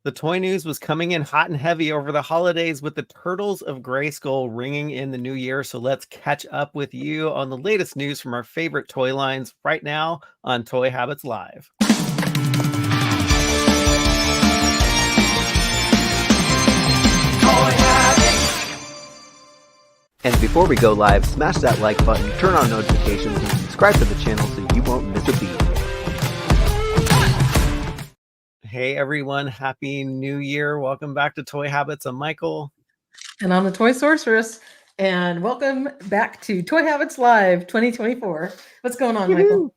The toy news was coming in hot and heavy over the holidays with the Turtles of Grayskull ringing in the new year. So let's catch up with you on the latest news from our favorite toy lines right now on Toy Habits Live. And before we go live, smash that like button, turn on notifications, and subscribe to the channel so you won't miss a beat. Hey everyone, Happy New Year. Welcome back to Toy Habits. I'm Michael. And I'm the Toy Sorceress. And welcome back to Toy Habits Live 2024. What's going on, Michael?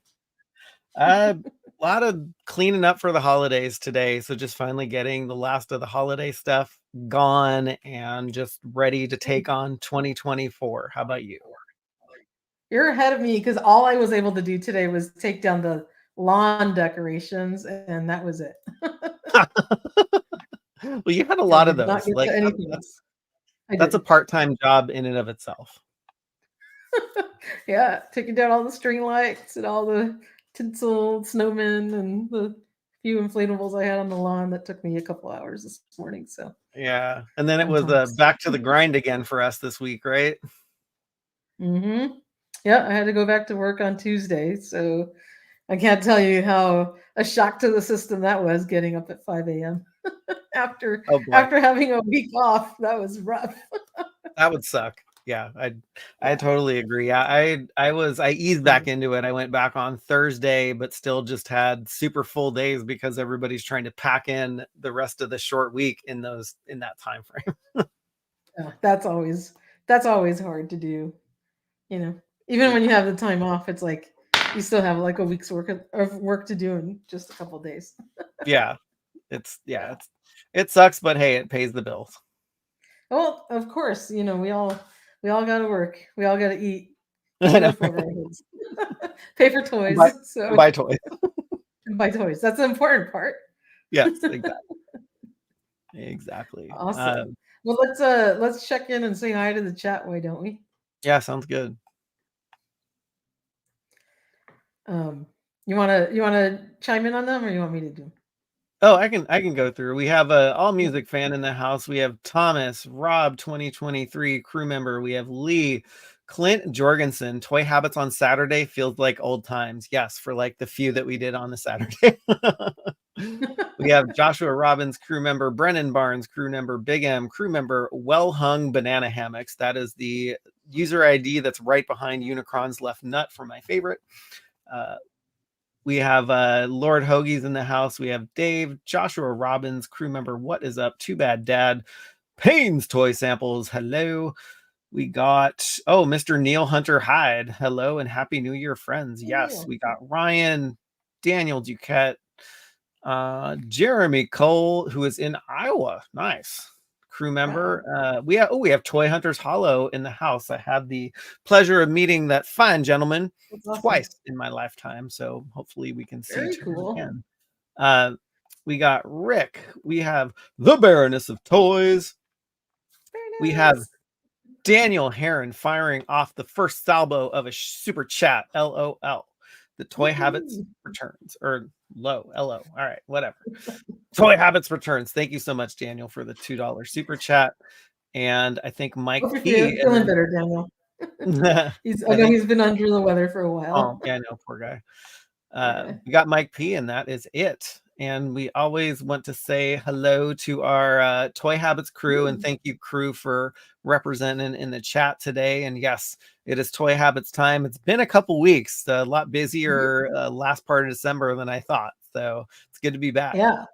A lot of cleaning up for the holidays today. So just finally getting the last of the holiday stuff gone and just ready to take on 2024. How about you? You're ahead of me because all I was able to do today was take down the lawn decorations, and that was it. Well, you had a lot of those. Like that's a part-time job in and of itself. Yeah, taking down all the string lights and all the tinsel snowmen and the few inflatables I had on the lawn. That took me a couple hours this morning. So yeah, and then it was back to the grind again for us this week, right? Mm-hmm. Yeah, I had to go back to work on Tuesday, so I can't tell you how a shock to the system that was, getting up at 5 a.m. after having a week off. That was rough. That would suck. Yeah, I totally agree. I eased back into it. I went back on Thursday, but still just had super full days because everybody's trying to pack in the rest of the short week in that time frame. Yeah, that's always hard to do. You know, even when you have the time off, it's like you still have like a week's work of work to do in just a couple of days. Yeah, it sucks, but hey, it pays the bills. Well, of course, we all got to work. We all got to eat. Pay for toys. Buy toys. Buy toys. That's the important part. Yes, exactly. Awesome. Well, let's check in and say hi to the chat. Why don't we? Yeah, sounds good. You wanna chime in on them, or you want me to do? Oh, I can go through. We have a all music fan in the house. We have Thomas, Rob 2023 crew member. We have Lee, Clint Jorgensen. Toy Habits on Saturday feels like old times. Yes, for like the few that we did on the Saturday. We have Joshua Robbins, crew member, Brennan Barnes, crew member, Big M, crew member, Well Hung Banana Hammocks. That is the user ID that's right behind Unicron's left nut for my favorite. We have Lord Hoagie's in the house. We have Dave, Joshua Robbins, crew member, What is Up? Too Bad Dad, Payne's Toy Samples. Hello. We got, Mr. Neil Hunter Hyde. Hello and Happy New Year, friends. Yes, we got Ryan, Daniel Duquette, Jeremy Cole, who is in Iowa. Nice. Crew member. We have Toy Hunters Hollow in the house. I had the pleasure of meeting that fine gentleman twice in my lifetime, so hopefully we can see each other again. We got Rick. We have the Baroness of Toys. We have Daniel Heron firing off the first salvo of a super chat. LOL. The Toy Habits returns, or low, LO. All right, whatever. Toy Habits returns. Thank you so much, Daniel, for the $2 super chat. And I think Mike P. Feeling better, Daniel. I know he's been under the weather for a while. Oh, yeah, no, poor guy. We got Mike P, and that is it. And we always want to say hello to our Toy Habits crew, and thank you, crew, for representing in the chat today. And yes, it is Toy Habits time. It's been a couple weeks, a lot busier last part of December than I thought. So it's good to be back. Yeah.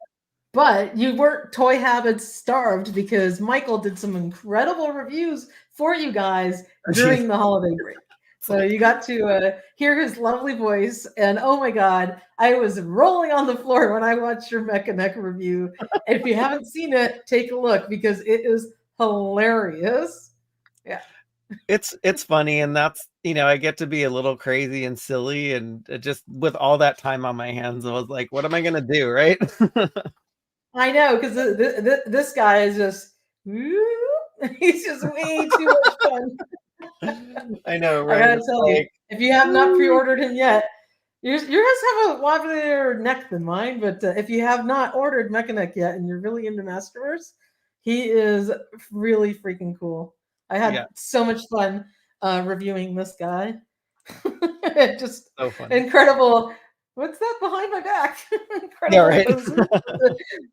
But you weren't Toy Habits starved, because Michael did some incredible reviews for you guys during the holiday break. So you got to hear his lovely voice, and oh my God, I was rolling on the floor when I watched your Mecha Neck review. And if you haven't seen it, take a look, because it is hilarious. Yeah. It's funny, and that's, I get to be a little crazy and silly, and just with all that time on my hands, I was like, what am I going to do, right? I know, because this guy is just, he's just way too much fun. I know, right? I gotta tell you, if you have not pre-ordered him yet, Yours have a wobblier neck than mine, but if you have not ordered Mechanic yet and you're really into Masterverse, he is really freaking cool. I had Yeah, so much fun reviewing this guy. Just so funny. incredible. What's that behind my back? Yeah, Incredible right. poses.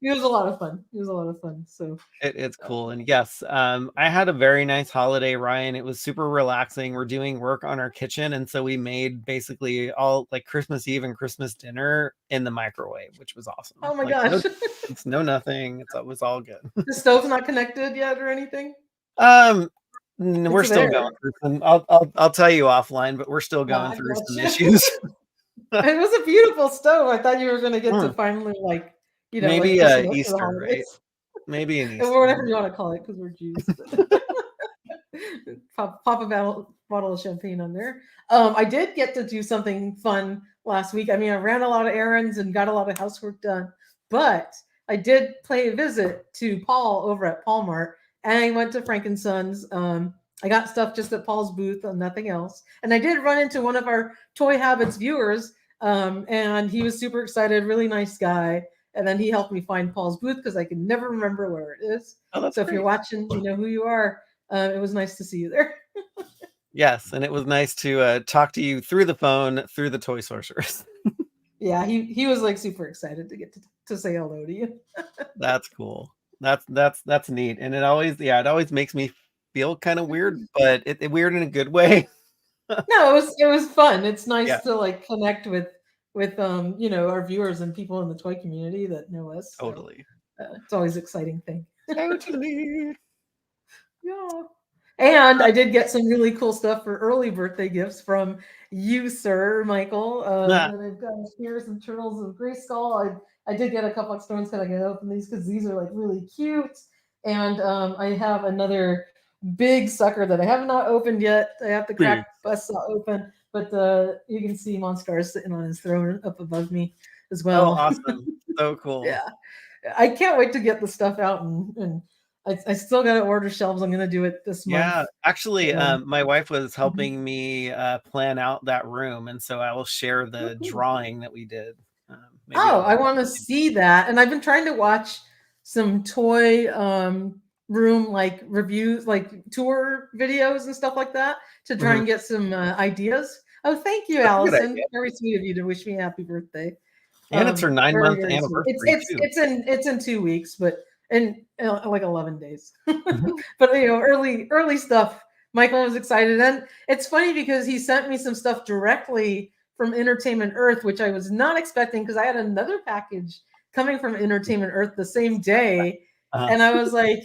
It was a lot of fun. It was a lot of fun. So It's cool. And yes, I had a very nice holiday, Ryan. It was super relaxing. We're doing work on our kitchen. And so we made basically all like Christmas Eve and Christmas dinner in the microwave, which was awesome. oh my Like no, gosh. it's no nothing. It was all good. The stove's not connected yet or anything? Um, we're It's still there. going through some. I'll tell you offline, but we're still Yeah, going I through some gotcha. issues. It was a beautiful stove. I thought you were going to get to Hmm. finally, like, like Maybe kiss it up for the Easter, right? holidays. Maybe an Or Easter. whatever you want to call it, because we're Jews. Pop a bottle of champagne on there. I did get to do something fun last week. I mean, I ran a lot of errands and got a lot of housework done, but I did pay a visit to Paul over at Paulmart, and I went to Frankenson's. I got stuff just at Paul's booth and nothing else. And I did run into one of our Toy Habits viewers, and he was super excited, really nice guy. And then he helped me find Paul's booth because I can never remember where it is. Oh, that's So if you're great. watching, you know who you are. It was nice to see you there. Yes, and it was nice to talk to you through the phone, through the toy sorceress. Yeah, he was like super excited to get to say hello to you. That's cool. That's neat. And it always makes me feel kind of weird, but it weird in a good way. No, it was fun. It's Yeah, nice to like connect with our viewers and people in the toy community that know us. So totally. it's always an exciting thing. Totally. Yeah. And I did get some really cool stuff for early birthday gifts from you, sir, Michael. Nah, And I've got here some turtles of Grayskull. I did get a couple extra ones because I can open these because these are like really cute. And I have another big sucker that I have not opened yet. I have to big. crack bust saw open, but you can see Monstar sitting on his throne up above me as Oh, well. awesome. So cool. Yeah. I can't wait to get the stuff out and I still got to order shelves. I'm going to do it this month. Yeah, actually, my wife was Mhm. helping me plan out that room, and so I will share the drawing that we did. Maybe Oh, I'll I do want to see that. And I've been trying to watch some toy room like reviews, like tour videos and stuff like that to try Mhm. and get some ideas. Oh, thank you, That's a good Allison. idea. Very sweet of you to wish me happy birthday. And it's her Very, 9-month very sweet. It's anniversary it's too. it's in 2 weeks, but in like 11 days. Mhm. But early stuff. Michael was excited, and it's funny because he sent me some stuff directly from Entertainment Earth, which I was not expecting because I had another package coming from Entertainment Earth the same day, Uh-huh. and I was like,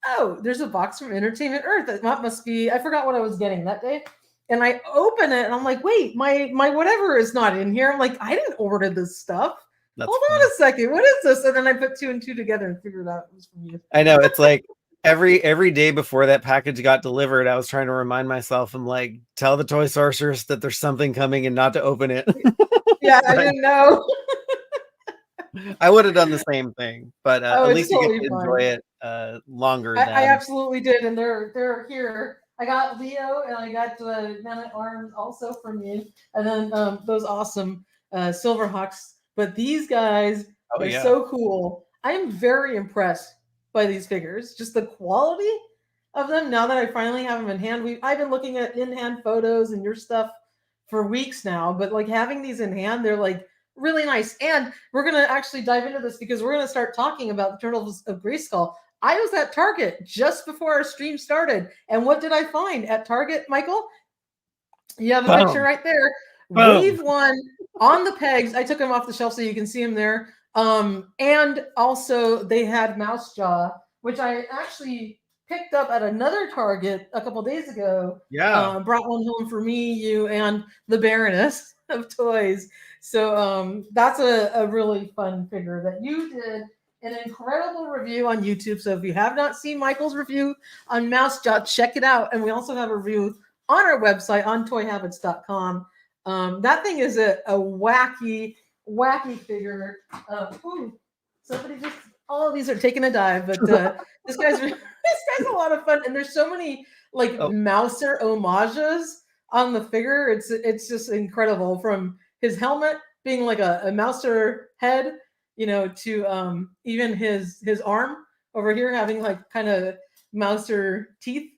"Oh, there's a box from Entertainment Earth. That must be." I forgot what I was getting that day, and I open it and I'm like, "Wait, my whatever is not in here." I'm like, "I didn't order this stuff. That's Hold on funny. a second. What is this?" And then I put two and two together and figured out it was from you. I know it's like every day before that package got delivered, I was trying to remind myself, I'm like, tell the toy sorceress that there's something coming and not to open it. Yeah, I But didn't know. I would have done the same thing, but Oh, at it's least you get totally to enjoy fine. it longer I than. absolutely did, and they're here. I got Leo and I got Man at Arms also from you, and then those awesome Silverhawks. But these guys Oh are yeah. so cool. I am very impressed by these figures. Just the quality of them. Now that I finally have them in hand, I've been looking at in hand photos and your stuff for weeks now, but like having these in hand, they're like really nice. And we're gonna actually dive into this because we're gonna start talking about the Turtles of Grayskull. I was at Target just before our stream started. And what did I find at Target, Michael? You have a picture Boom. right there. Boom. Wave one on the pegs. I took them off the shelf so you can see them there. And also they had Mouse Jaw, which I actually picked up at another Target a couple days ago. Yeah. Brought one home for me, you, and the Baroness of toys. So that's a really fun figure that you did an incredible review on YouTube. So if you have not seen Michael's review on Mouse Jaw, check it out. And we also have a review on our website on toyhabits.com. That thing is a wacky, wacky figure. Somebody just, all of these are taking a dive, but this guy's a lot of fun. And there's so many like Oh, Mouser homages on the figure. It's just incredible from his helmet being like a mouser head, to even his arm over here having like kind of mouser teeth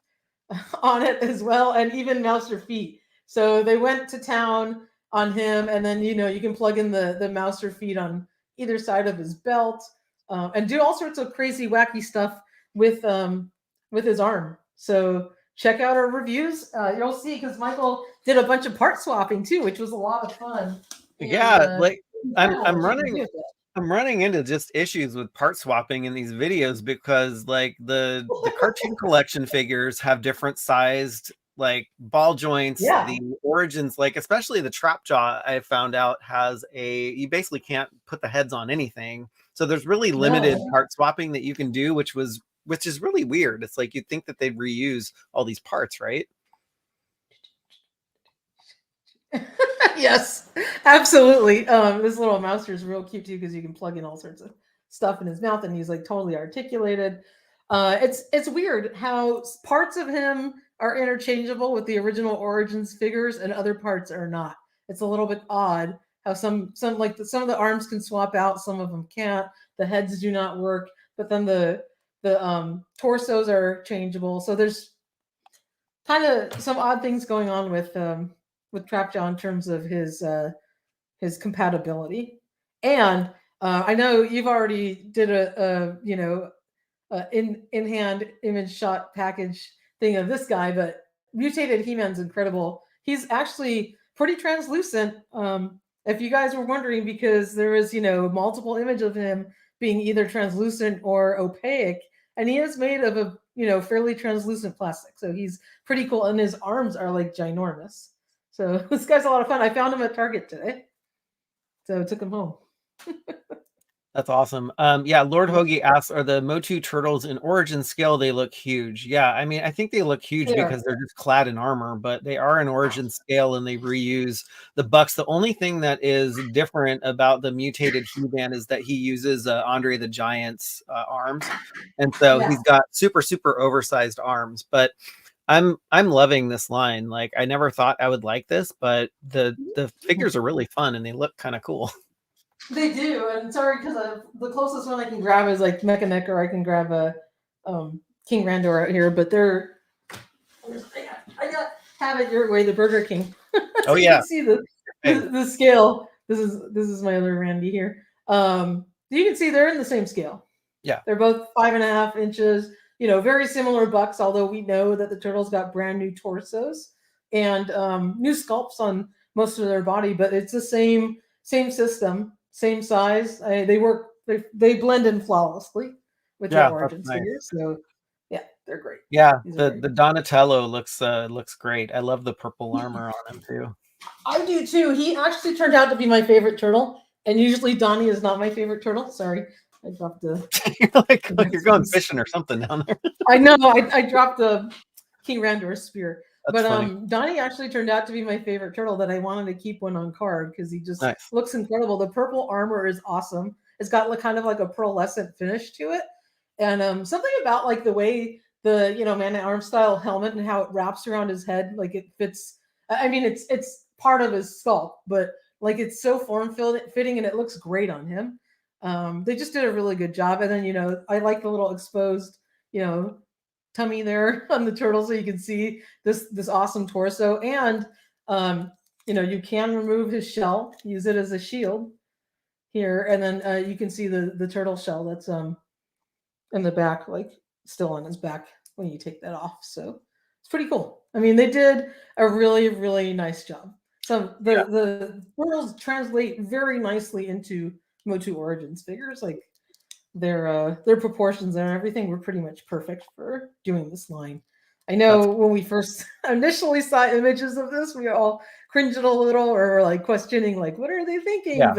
on it as well, and even mouser feet. So they went to town on him, and then you can plug in the mouser feet on either side of his belt, and do all sorts of crazy, wacky stuff with his arm. So check out our reviews. You'll see, because Michael did a bunch of part swapping too, which was a lot of fun. Yeah, And, like I'm incredible I'm what you can do running with that. I'm running into just issues with part swapping in these videos, because like the cartoon collection figures have different sized like ball joints. Yeah. The origins, like especially the trap jaw, I found out has you basically can't put the heads on anything. So there's really limited No. part swapping that you can do, which is really weird. It's like you'd think that they'd reuse all these parts, right? Yes, absolutely. This little mouser is real cute too, because you can plug in all sorts of stuff in his mouth, and he's like totally articulated. It's weird how parts of him are interchangeable with the original Origins figures, and other parts are not. It's a little bit odd how some of the arms can swap out, some of them can't. The heads do not work, but then the torsos are changeable. So there's kind of some odd things going on with Trapjaw in terms of his compatibility. And I know you've already did a in hand image shot package thing of this guy, but mutated He-Man's incredible. He's actually pretty translucent. If you guys were wondering, because there is multiple images of him being either translucent or opaque, and he is made of a fairly translucent plastic, so he's pretty cool. And his arms are like ginormous. So this guy's a lot of fun. I found him at Target today, so I took him home. That's awesome. Yeah, Lord Hoagie asks, are the Motu turtles in origin scale? They look huge. Yeah, I mean, I think they look huge They are. because they're just clad in armor, but they are in origin scale and they reuse the bucks. The only thing that is different about the mutated He-Man is that he uses Andre the Giant's arms. And so Yeah. he's got super, super oversized arms. But I'm loving this line. Like, I never thought I would like this, but the figures are really fun and they look kind of cool. They do, and sorry, because the closest one I can grab is like Mechaneck, or I can grab a King Randor out here, but they're. I got have it your way, the Burger King. So Oh you yeah. can see the scale. This is my other Randy here. You can see they're in the same scale. Yeah, they're both 5.5 inches. Very similar bucks, although we know that the turtles got brand new torsos and new sculpts on most of their body, but it's the same system, same size. They work. They blend in flawlessly with the yeah, that's Origins nice. figures. So yeah, they're great. Yeah, These the are great. Donatello looks great. I love the purple armor on him too. I do too. He actually turned out to be my favorite turtle, and usually Donnie is not my favorite turtle. Sorry, I dropped the. You're like, oh, you're going fishing or something down there. I know. I dropped the King Randor's spear. That's But funny. Donnie actually turned out to be my favorite turtle, that I wanted to keep one on card because he just Nice. looks incredible. The purple armor is awesome. It's got kind of like a pearlescent finish to it, and something about like the way the Man at Arms style helmet and how it wraps around his head, like it fits. I mean, it's part of his sculpt, but like it's so form fitting, and it looks great on him. They just did a really good job. And then I like the little exposed tummy there on the turtle, so you can see this awesome torso. And you can remove his shell, use it as a shield here, and then you can see the turtle shell that's in the back, like still on his back when you take that off. So it's pretty cool. I mean, they did a really, really nice job. So the turtles translate very nicely into Motu Origins figures. Like their proportions and everything were pretty much perfect for doing this line. I know when we first initially saw images of this, we all cringed a little, or were like questioning, like, what are they thinking? Yeah.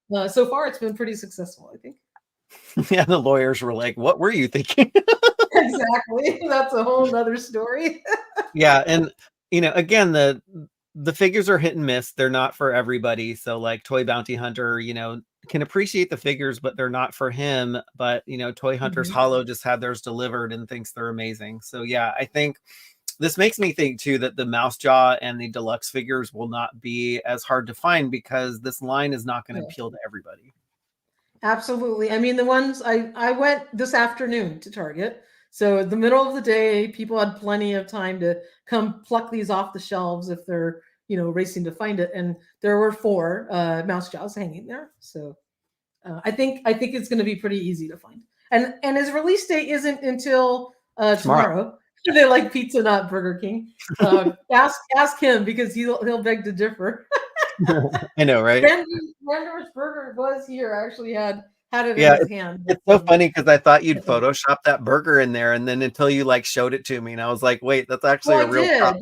But so far, it's been pretty successful, I think. Yeah, the lawyers were like, what were you thinking? Exactly. That's a whole nother story. Yeah, and again, the figures are hit and miss. They're not for everybody. So like Toy Bounty Hunter, can appreciate the figures, but they're not for him. But Toy Hunters Hollow just had theirs delivered and thinks they're amazing. So yeah, I think this makes me think too that the Mouse Jaw and the deluxe figures will not be as hard to find because this line is not going to appeal to everybody. Absolutely. I mean, the ones I went this afternoon to Target. So in the middle of the day, people had plenty of time to come pluck these off the shelves if they're, racing to find it. And there were 4 Mouse Jaws hanging there. So I think it's going to be pretty easy to find. And his release date isn't until tomorrow. They like pizza, not Burger King. Ask him because he'll beg to differ. I know, right? Rander's Burger was here. I actually had it in his hand. It's so funny because I thought you'd Photoshop that burger in there, and then until you like showed it to me, and I was like, wait, that's actually a real prop.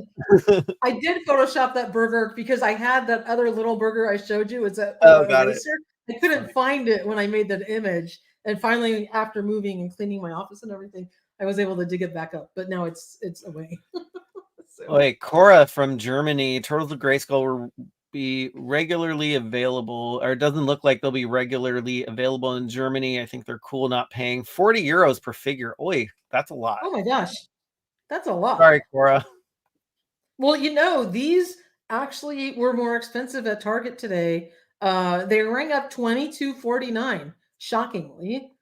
I did Photoshop that burger because I had that other little burger I showed you. It's a eraser. I couldn't find it when I made that image, and finally, after moving and cleaning my office and everything, I was able to dig it back up. But now it's away. Wait, Cora from Germany, Turtles of Grayskull will be regularly available, or it doesn't look like they'll be regularly available in Germany. I think they're cool not paying 40 euros per figure. Oi, that's a lot. Oh my gosh, that's a lot. Sorry, Cora. Well, these actually were more expensive at Target today. They rang up $22.49, shockingly,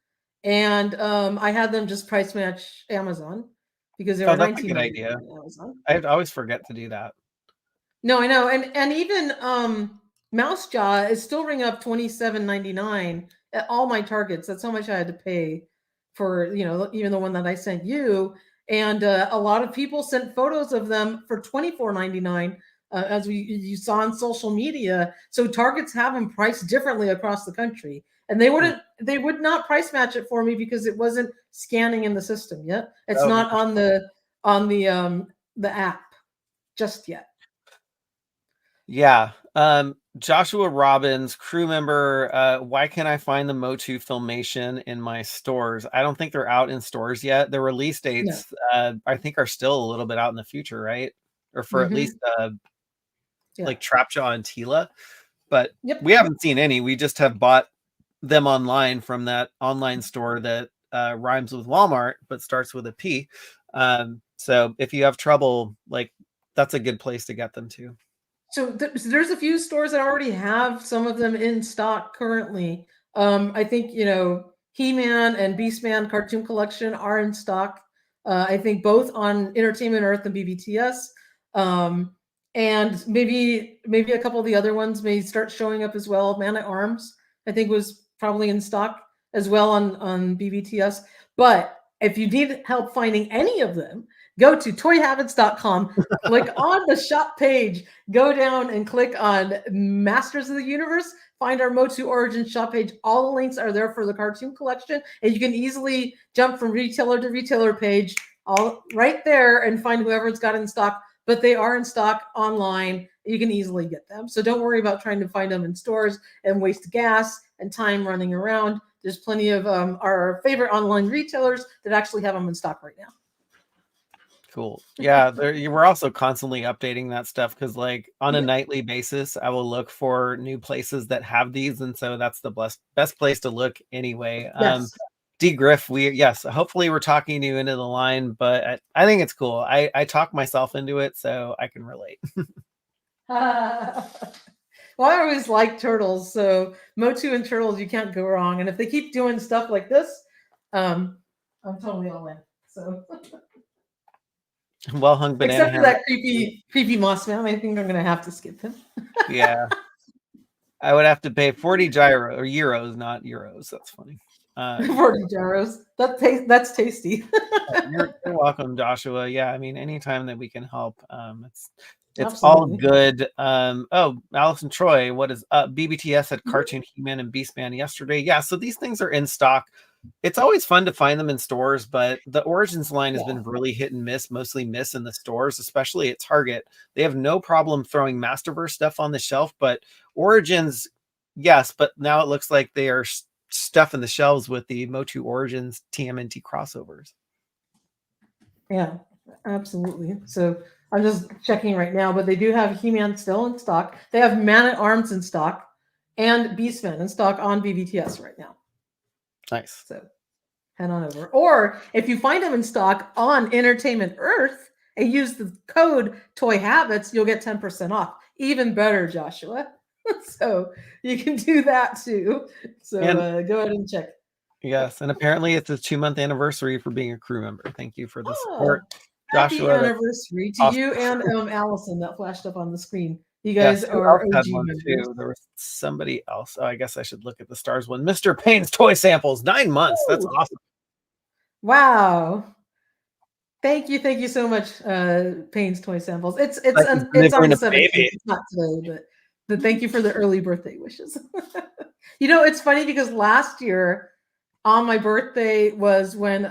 and I had them just price match Amazon because they were that's a good idea. Amazon. I always forget to do that. No, I know, and even Mouse Jaw is still ring up $27.99 at all my Targets. That's how much I had to pay for even the one that I sent you. And a lot of people sent photos of them for $24.99, as you saw on social media. So Targets have them priced differently across the country, and they would not price match it for me because it wasn't scanning in the system yet. It's not on the app just yet. Yeah. Joshua Robbins, crew member, why can't I find the Motu Filmation in my stores? I don't think they're out in stores yet. The release dates, I think, are still a little bit out in the future, right? Or for at least like Trapjaw and Tila. But we haven't seen any. We just have bought them online from that online store that rhymes with Walmart, but starts with a P. So if you have trouble, like, that's a good place to get them to. So there's a few stores that already have some of them in stock currently. I think, He-Man and Beastman Cartoon Collection are in stock. I think both on Entertainment Earth and BBTS. And maybe a couple of the other ones may start showing up as well. Man at Arms, I think, was probably in stock as well on BBTS. But if you need help finding any of them, go to toyhabits.com, click on the shop page, go down and click on Masters of the Universe, find our Motu Origins shop page. All the links are there for the cartoon collection, and you can easily jump from retailer to retailer page all right there and find whoever's got in stock. But they are in stock online. You can easily get them. So don't worry about trying to find them in stores and waste gas and time running around. There's plenty of our favorite online retailers that actually have them in stock right now. Cool. Yeah, we're also constantly updating that stuff because, like, on a nightly basis, I will look for new places that have these, and so that's the best place to look anyway. Yes. D Griff, hopefully we're talking you into the line, but I think it's cool. I talk myself into it, so I can relate. Well, I always like turtles, so Motu and turtles, you can't go wrong. And if they keep doing stuff like this, I'm totally all in. So. Well hung banana. Except for that creepy moss man, I think I'm gonna have to skip him. Yeah, I would have to pay 40 euros, not euros. That's funny. 40 gyros. That's tasty. You're welcome, Joshua. Yeah, I mean, anytime that we can help, it's all good. Allison Troy, what is up? BBTS had Cartoon He-Man and Beastman yesterday. Yeah, so these things are in stock. It's always fun to find them in stores, but the Origins line has been really hit and miss, mostly miss in the stores, especially at Target. They have no problem throwing Masterverse stuff on the shelf, but Origins, yes, but now it looks like they are stuffing the shelves with the Motu Origins TMNT crossovers. Yeah, absolutely. So I'm just checking right now, but they do have He-Man still in stock. They have Man at Arms in stock and Beastman in stock on BBTS right now. Nice. So head on over. Or if you find them in stock on Entertainment Earth, and use the code Toy Habits, you'll get 10% off. Even better, Joshua. So you can do that too. So go ahead and check. Yes, and apparently it's a 2-month anniversary for being a crew member. Thank you for the support, Happy Joshua. anniversary to awesome. you and Allison that flashed up on the screen. You Yes, guys who are else had OG one members. too? There was somebody else. Oh, I guess I should look at the stars one. Mr. Payne's toy samples, 9 months. That's Ooh. awesome. Wow. Thank you so much, Payne's Toy Samples. It's on the 17th. It's not today, but thank you for the early birthday wishes. You know, it's funny because last year on my birthday was when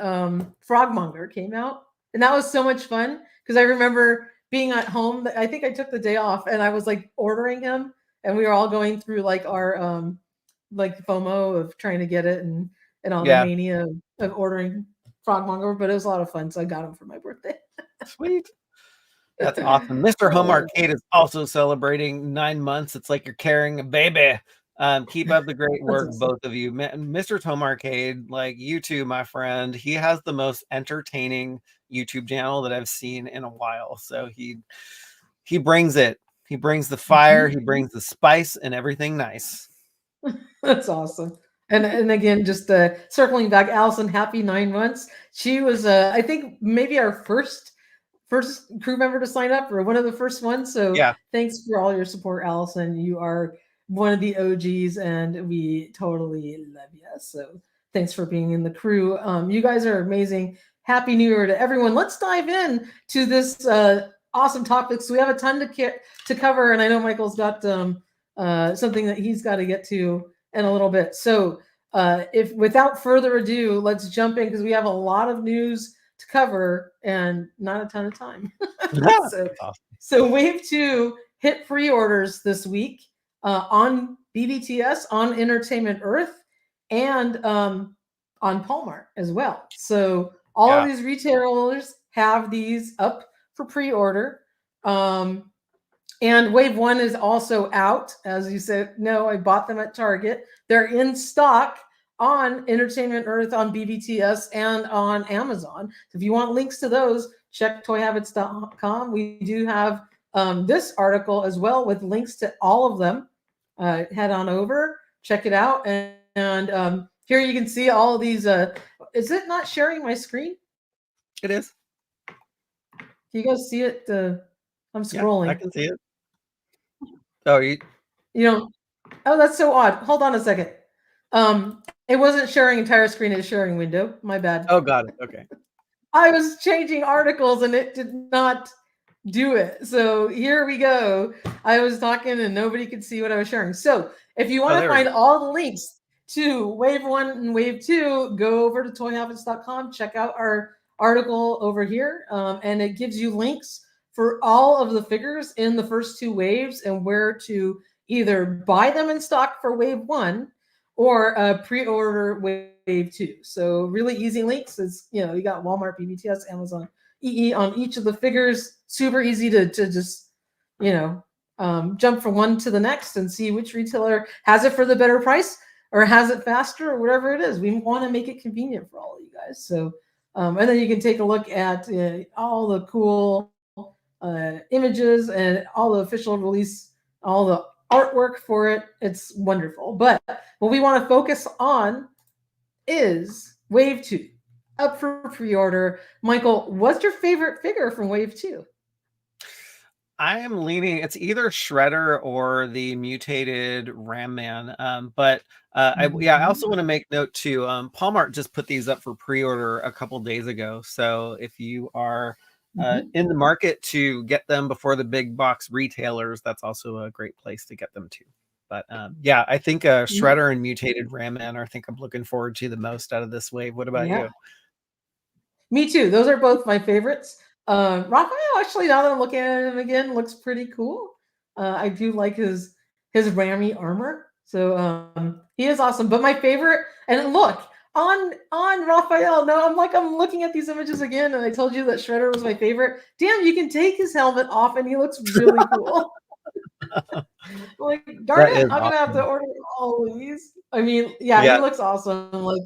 Frogmonger came out, and that was so much fun because I remember being at home. I think I took the day off and I was like ordering him, and we were all going through like our like FOMO of trying to get it and all the mania of ordering Frogmonger, but it was a lot of fun, so I got him for my birthday. Sweet. That's awesome. Mr. Home Arcade is also celebrating 9 months. It's like you're carrying a baby. Keep up the great work, awesome. Both of you. Mr. Home Arcade, like you too, my friend, he has the most entertaining YouTube channel that I've seen in a while. So he brings it. He brings the fire, he brings the spice and everything nice. That's awesome. And again, just circling back, Allison, happy 9 months. She was, I think, maybe our first crew member to sign up, or one of the first ones. So thanks for all your support, Allison. You are one of the OGs, and we totally love you. So thanks for being in the crew. You guys are amazing. Happy New Year to everyone. Let's dive in to this awesome topic. So we have a ton to cover, and I know Michael's got something that he's got to get to in a little bit. So if without further ado, let's jump in because we have a lot of news to cover and not a ton of time. So Wave 2 hit pre-orders this week on BBTS, on Entertainment Earth, and on Paulmart as well. So all of these retailers have these up for pre-order. And Wave 1 is also out. As you said, no, I bought them at Target. They're in stock on Entertainment Earth, on BBTS, and on Amazon. So if you want links to those, check toyhabits.com. We do have this article as well with links to all of them. Head on over, check it out. And here you can see all of these. Is it not sharing my screen? It is. Can you guys see it? I'm scrolling. I can see it. Oh, you know, oh, that's so odd. Hold on a second. It wasn't sharing entire screen, it's sharing window. My bad. Oh, got it. Okay. I was changing articles and it did not do it. So here we go. I was talking and nobody could see what I was sharing. So if you want to find all the links to Wave 1 and Wave 2, go over to toyhabits.com, check out our article over here, and it gives you links for all of the figures in the first 2 waves and where to either buy them in stock for Wave 1 or pre-order Wave 2. So really easy links. Is you got Walmart, BBTS, Amazon, EE on each of the figures. Super easy to just jump from one to the next and see which retailer has it for the better price or has it faster or whatever it is. We want to make it convenient for all of you guys. So and then you can take a look at all the cool images and all the official release, all the artwork for it. It's wonderful. But what we want to focus on is Wave 2 up for pre-order. Michael, what's your favorite figure from Wave 2? I am leaning, it's either Shredder or the mutated Ram Man. But I also want to make note too, Paulmart just put these up for pre-order a couple days ago. So if you are in the market to get them before the big box retailers, that's also a great place to get them to. But I think Shredder and mutated Ram Man I think I'm looking forward to the most out of this wave. What about you? Me too. Those are both my favorites. Raphael, actually, now that I'm looking at him again, looks pretty cool. I do like his Rammy armor. So he is awesome. But my favorite, and look, on Raphael, now I'm looking at these images again, and I told you that Shredder was my favorite. Damn, you can take his helmet off and he looks really cool. Like, darn it, I'm gonna have to order all of these. I mean, he looks awesome, like,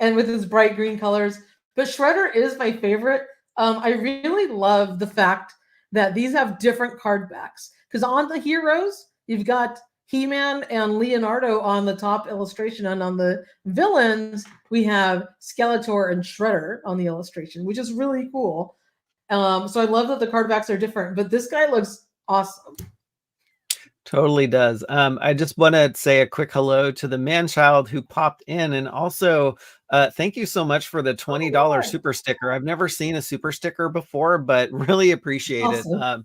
and with his bright green colors. But Shredder is my favorite I really love the fact that these have different card backs. Because on the heroes, you've got He-Man and Leonardo on the top illustration, and on the villains, we have Skeletor and Shredder on the illustration, which is really cool. So I love that the card backs are different, but this guy looks awesome. Totally does. I just want to say a quick hello to the man-child who popped in, and also thank you so much for the $20 super sticker. I've never seen a super sticker before, but really appreciate it.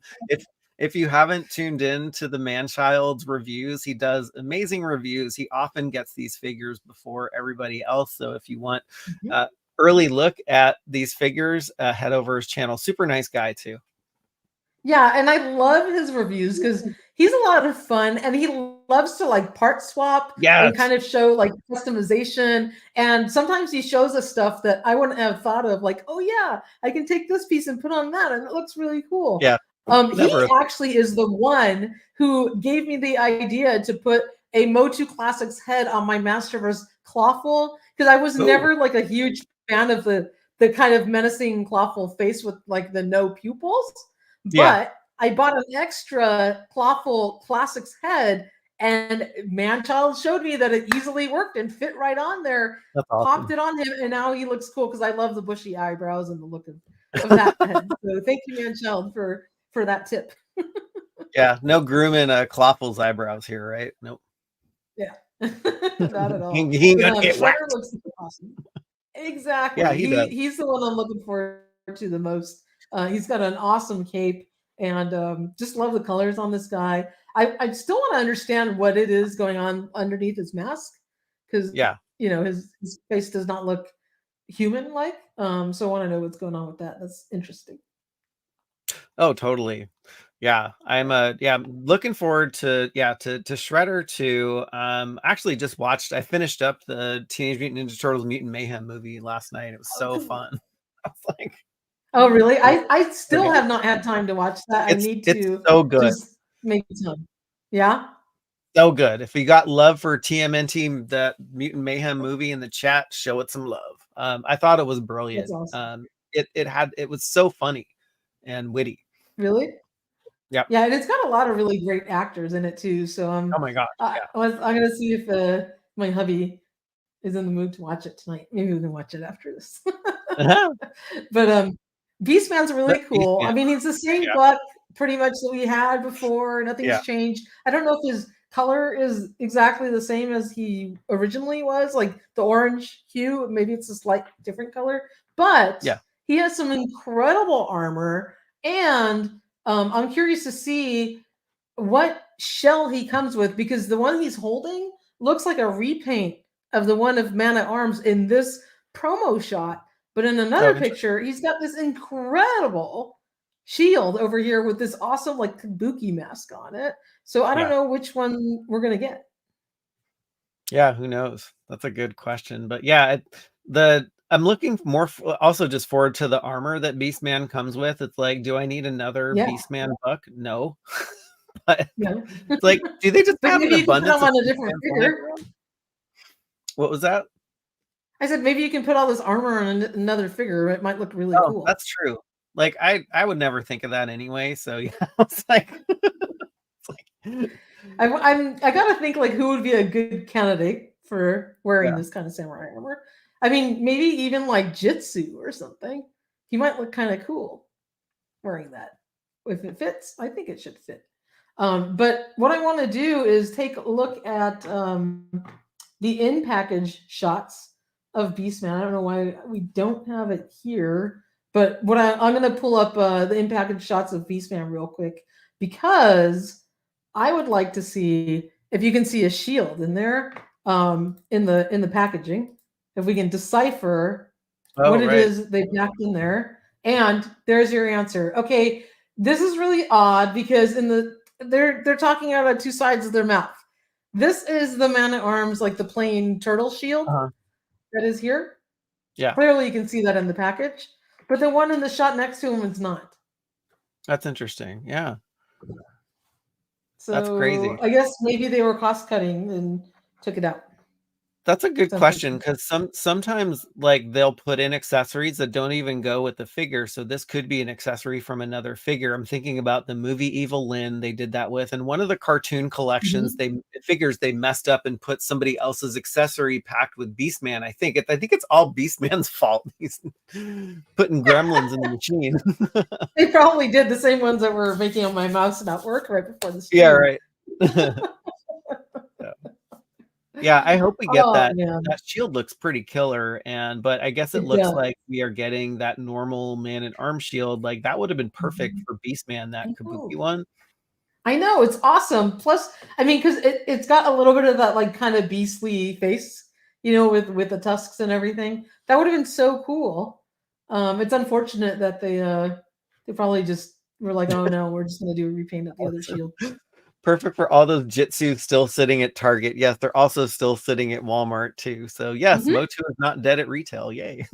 If you haven't tuned in to the man-child's reviews, he does amazing reviews. He often gets these figures before everybody else. So if you want early look at these figures, head over his channel. Super nice guy too. Yeah, and I love his reviews because he's a lot of fun, and he loves to like part swap and kind of show like customization. And sometimes he shows us stuff that I wouldn't have thought of, like, oh yeah, I can take this piece and put on that, and it looks really cool. Yeah. He actually is the one who gave me the idea to put a Motu Classics head on my Masterverse Clawful, because I was never like a huge fan of the kind of menacing Clawful face with like the no pupils. But I bought an extra Clawful Classics head, and Manchild showed me that it easily worked and fit right on there. That's awesome. Popped it on him, and now he looks cool because I love the bushy eyebrows and the look of that head. So thank you, Manchild, for that tip. Yeah, no grooming Clawful's eyebrows here, right? Nope. Yeah, not at all. He gonna get whacked. Looks awesome. Exactly. Yeah, he's the one I'm looking forward to the most. He's got an awesome cape, and just love the colors on this guy. I still want to understand what it is going on underneath his mask, because you know his face does not look human-like. So I want to know what's going on with that. That's interesting. Oh, totally. Yeah, I'm looking forward to Shredder too. Actually just I finished up the Teenage Mutant Ninja Turtles Mutant Mayhem movie last night. It was so fun. I was like, oh really? I still have not had time to watch that. I need to. It's so good. Just make time. Yeah. So good. If you got love for TMNT, the Mutant Mayhem movie in the chat, show it some love. I thought it was brilliant. That's awesome. It was so funny and witty. Really? Yeah. Yeah, and it's got a lot of really great actors in it too. So oh my gosh. I'm gonna see if my hubby is in the mood to watch it tonight. Maybe we can watch it after this. But Beastman's really cool. I mean, he's the same buck pretty much that we had before. Nothing's changed. I don't know if his color is exactly the same as he originally was, like the orange hue. Maybe it's a slight different color, but he has some incredible armor, and I'm curious to see what shell he comes with, because the one he's holding looks like a repaint of the one of Man-at-Arms in this promo shot. But in another picture, he's got this incredible shield over here with this awesome like kabuki mask on it. So I don't know which one we're gonna get. Yeah, who knows? That's a good question. But yeah, I'm looking more also just forward to the armor that Beastman comes with. It's like, do I need another Beastman buck? No. But it's like, do they just have an abundance on a different figure? What was that? I said maybe you can put all this armor on another figure. It might look really cool. That's true. Like I would never think of that anyway. So yeah, it's like, I gotta think like who would be a good candidate for wearing this kind of samurai armor. I mean, maybe even like Jitsu or something. He might look kind of cool wearing that. If it fits, I think it should fit. But what I want to do is take a look at the in-package shots of Beastman. I don't know why we don't have it here, but I'm going to pull up the in-package shots of Beastman real quick, because I would like to see if you can see a shield in there in the packaging, if we can decipher what it is they packed in there. And there's your answer. Okay, this is really odd because they're talking out of two sides of their mouth. This is the Man-at-Arms, like the plain turtle shield that is here. Yeah. Clearly you can see that in the package, but the one in the shot next to him is not. That's interesting. Yeah. So that's crazy. I guess maybe they were cost cutting and took it out. That's a good It's question, unfortunate. because sometimes like they'll put in accessories that don't even go with the figure. So this could be an accessory from another figure. I'm thinking about the movie Evil Lynn. They did that with, and one of the cartoon collections, Mhm. they figures they messed up and put somebody else's accessory packed with Beastman. I think it's all Beastman's fault. He's putting gremlins in the machine. They probably did the same ones that were making on my mouse not work right before the Yeah, stream. right. Yeah, I hope we get Oh that. man, That shield looks pretty killer, but I guess it it looks does. like we are getting that normal man-at-arms shield. Like, that would have been perfect Mhm. for Beastman, that I Kabuki know. one. I know, it's awesome. Plus, I mean, because it's got a little bit of that like kind of beastly face, with the tusks and everything. That would have been so cool. It's unfortunate that they probably just were like, oh no, we're just gonna do a repaint of the other Also shield. perfect for all those Jitsu still sitting at Target. Yes, they're also still sitting at Walmart too. So yes, Mhm. Motu is not dead at retail. Yay.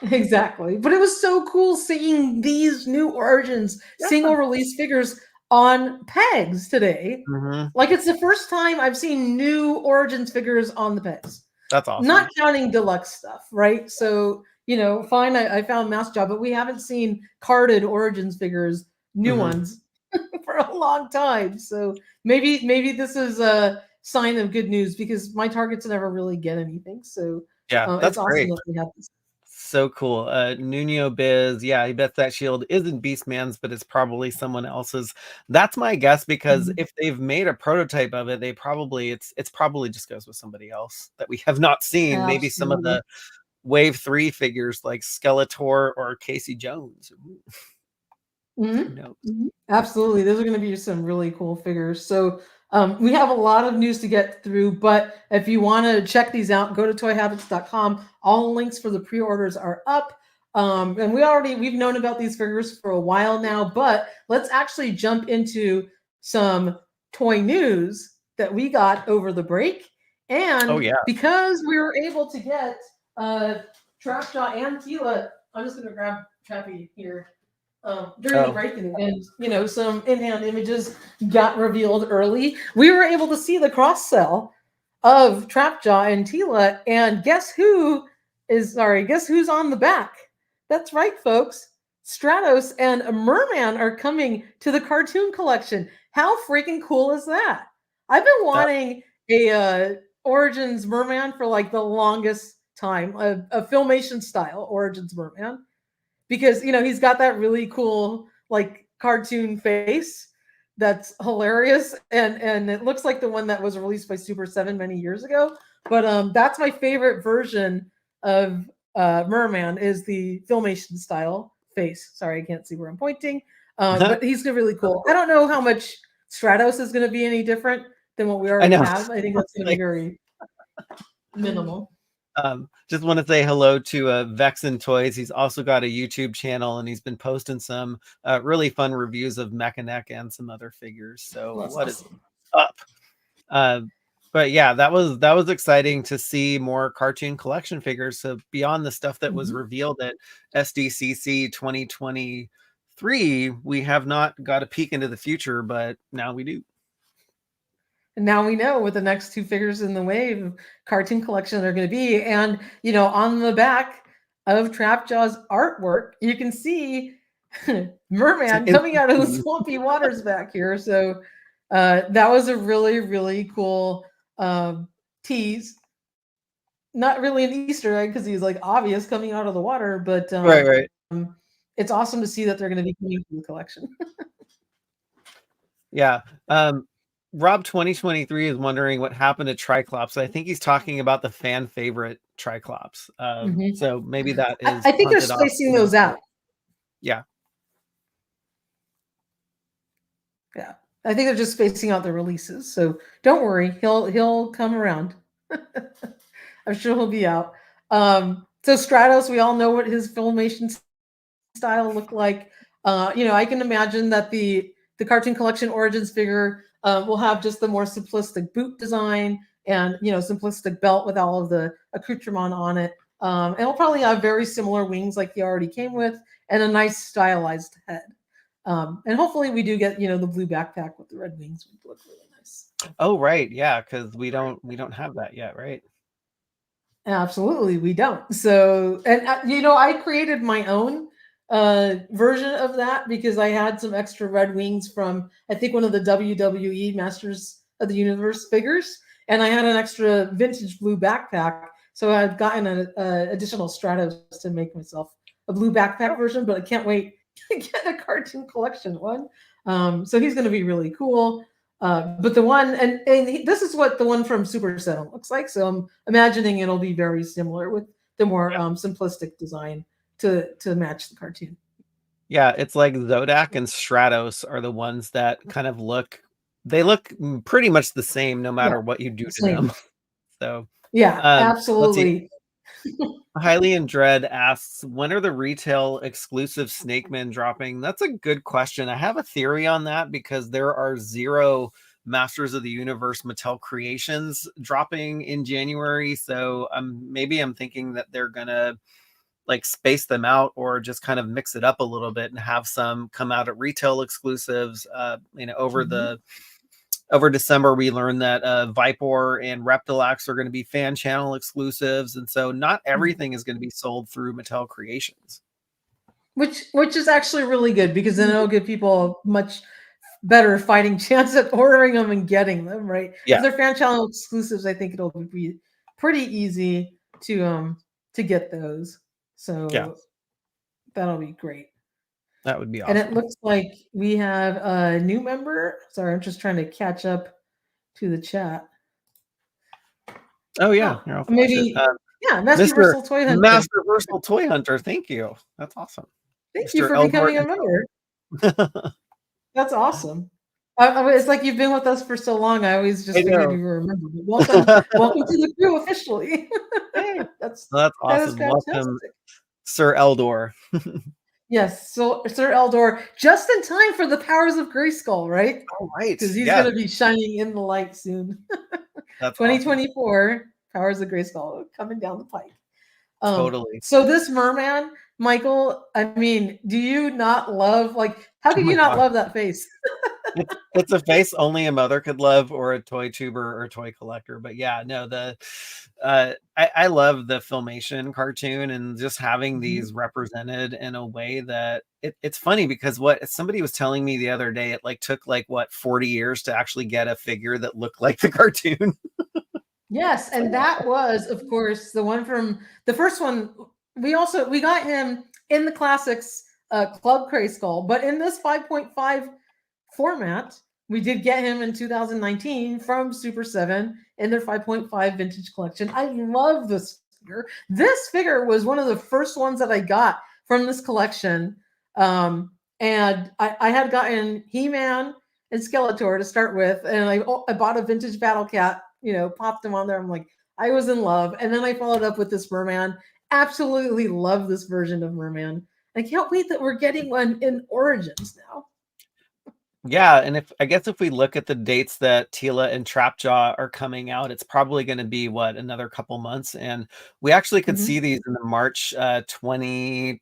Exactly. But it was so cool seeing these new Origins Yeah. single release figures on pegs today. Mhm. Like it's the first time I've seen new Origins figures on the pegs. That's Not awesome. counting deluxe stuff, right? So, fine, I found Mouse Job, but we haven't seen carded Origins figures, new Mhm. ones, for a long time. So maybe this is a sign of good news because my targets never really get anything. So Yeah, it's that's awesome great. that we have this. So cool. Nuno Biz, yeah, he bets that shield isn't Beastman's, but it's probably someone else's. That's my guess, because Mhm. if they've made a prototype of it, it's probably just goes with somebody else that we have not seen. Maybe some of Absolutely. the Wave 3 figures like Skeletor or Casey Jones. Ooh, who Mhm. knows? Mhm. Absolutely. Those are going to be some really cool figures. So we have a lot of news to get through, but if you want to check these out, go to toyhabits.com. All the links for the pre-orders are up. And we've known about these figures for a while now, but let's actually jump into some toy news that we got over the break. Oh And yeah. because we were able to get Trapjaw and Tila, I'm just going to grab Trappy here during the Oh, break, and some in-hand images got revealed early. We were able to see the cross sell of Trapjaw and Tila, and guess who's on the back? That's right, folks. Stratos and Merman are coming to the cartoon collection. How freaking cool is that? I've been that wanting a Origins Merman for like the longest time, a Filmation style Origins Merman, because he's got that really cool like cartoon face that's hilarious, and it looks like the one that was released by Super7 many years ago. But that's my favorite version of Merman, is the Filmation style face. Sorry, I can't see where I'm pointing. But he's really cool. I don't know how much Stratos is going to be any different than what we I already know. have. I think that's going to be Like, very minimal. just want to say hello to Vexen Toys. He's also got a YouTube channel, and he's been posting some really fun reviews of Mechanic and some other figures. So Well, that's what is awesome. up? Uh, but yeah, that was exciting to see more cartoon collection figures. So beyond the stuff that was Mhm. revealed at SDCC 2023, we have not got a peek into the future, but now we do. And now we know what the next two figures in the wave cartoon collection are going to be. And, on the back of Trapjaw's artwork, you can see Some Merman coming instant out of the tea. swampy waters back here. So that was a really, really cool tease. Not really an Easter egg because he's like obvious coming out of the water, but Right, right. it's awesome to see that they're going to be coming to the collection. Yeah. Rob 2023 is wondering what happened to Triclops. I think he's talking about the fan favorite Triclops. Mhm. So maybe that I, is I think they're punted off spacing to those out. yeah. Yeah. I think they're just spacing out the releases. So don't worry, he'll come around. I'm sure he'll be out. So Stratos, we all know what his Filmation style looked like. I can imagine that the cartoon collection Origins figure will have just the more simplistic boot design and simplistic belt with all of the accoutrement on it. And it'll probably have very similar wings like he already came with, and a nice stylized head. And hopefully we do get the blue backpack with the red wings, would look really nice. Oh, right. Yeah, because we don't have that yet, right? Absolutely, we don't. So, and I created my own version of that because I had some extra red wings from I think one of the WWE Masters of the Universe figures, and I had an extra vintage blue backpack. So I've gotten an additional Stratos to make myself a blue backpack version, but I can't wait to get a cartoon collection one. So he's going to be really cool. But the one, this is what the one from Super7 looks like. So I'm imagining it'll be very similar with the more simplistic design to match the cartoon. Yeah, it's like Zodak and Stratos are the ones that kind of look pretty much the same no matter what you do to them. So yeah, let's see. absolutely. Highly in Dread asks, when are the retail exclusive Snake Men dropping? That's a good question. I have a theory on that because there are 0 Masters of the Universe Mattel creations dropping in January. So maybe I'm thinking that they're gonna like space them out or just kind of mix it up a little bit and have some come out at retail exclusives. Over December, we learned that Vipor and Reptilax are going to be fan channel exclusives. And so not everything is going to be sold through Mattel Creations. Which is actually really good because then it'll give people a much better fighting chance at ordering them and getting them, right? Yeah. If they're fan channel exclusives, I think it'll be pretty easy to get those. So that'll be great. That would be awesome. And it looks like we have a new member. Sorry, I'm just trying to catch up to the chat. Oh yeah, maybe Masterversal Toy Hunter. Masterversal Toy Hunter. Thank you. That's awesome. Thank you for becoming a member. That's awesome. It's like you've been with us for so long. I always just figured you were a member. Welcome to the crew officially. That's awesome. Welcome, Sir Eldor. Yes, so Sir Eldor, just in time for the Powers of Grayskull, right? Oh, right. Because he's going to be shining in the light soon. That's 2024 awesome. Powers of Grayskull coming down the pike. Totally. So this merman, Michael, I mean, do you not love, how could you not love that face? It's a face only a mother could love, or a toy tuber or toy collector. But yeah, no, I love the Filmation cartoon and just having these represented in a way that it's funny because what somebody was telling me the other day, it took 40 years to actually get a figure that looked like the cartoon. Yes, and that was, of course, the one from the first one. We got him in the classics Club Grayskull, but in this 5.5 format, we did get him in 2019 from Super7 in their 5.5 vintage collection. I love this figure. This figure was one of the first ones that I got from this collection. And I had gotten He-Man and Skeletor to start with, and I bought a vintage Battle Cat, popped him on there. I'm like, I was in love. And then I followed up with this Merman. Absolutely love this version of Merman. I can't wait that we're getting one in Origins now. Yeah, and if we look at the dates that Tila and Trapjaw are coming out, it's probably going to be another couple months, and we actually could see these in the March the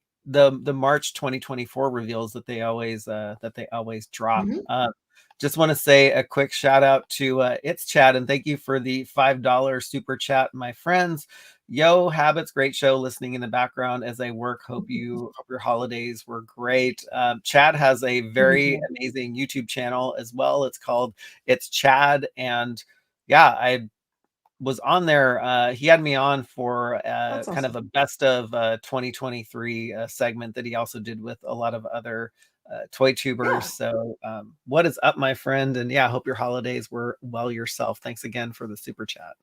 March 2024 reveals that they always drop. Just want to say a quick shout out to It's Chad, and thank you for the $5 super chat, my friends. Yo, Habits, great show. Listening in the background as I work. Hope your holidays were great. Chad has a very amazing YouTube channel as well. It's called It's Chad, and yeah, I was on there. He had me on for kind of a best of 2023 segment that he also did with a lot of other toy tubers. So what is up, my friend? And yeah, hope your holidays were well yourself. Thanks again for the super chat.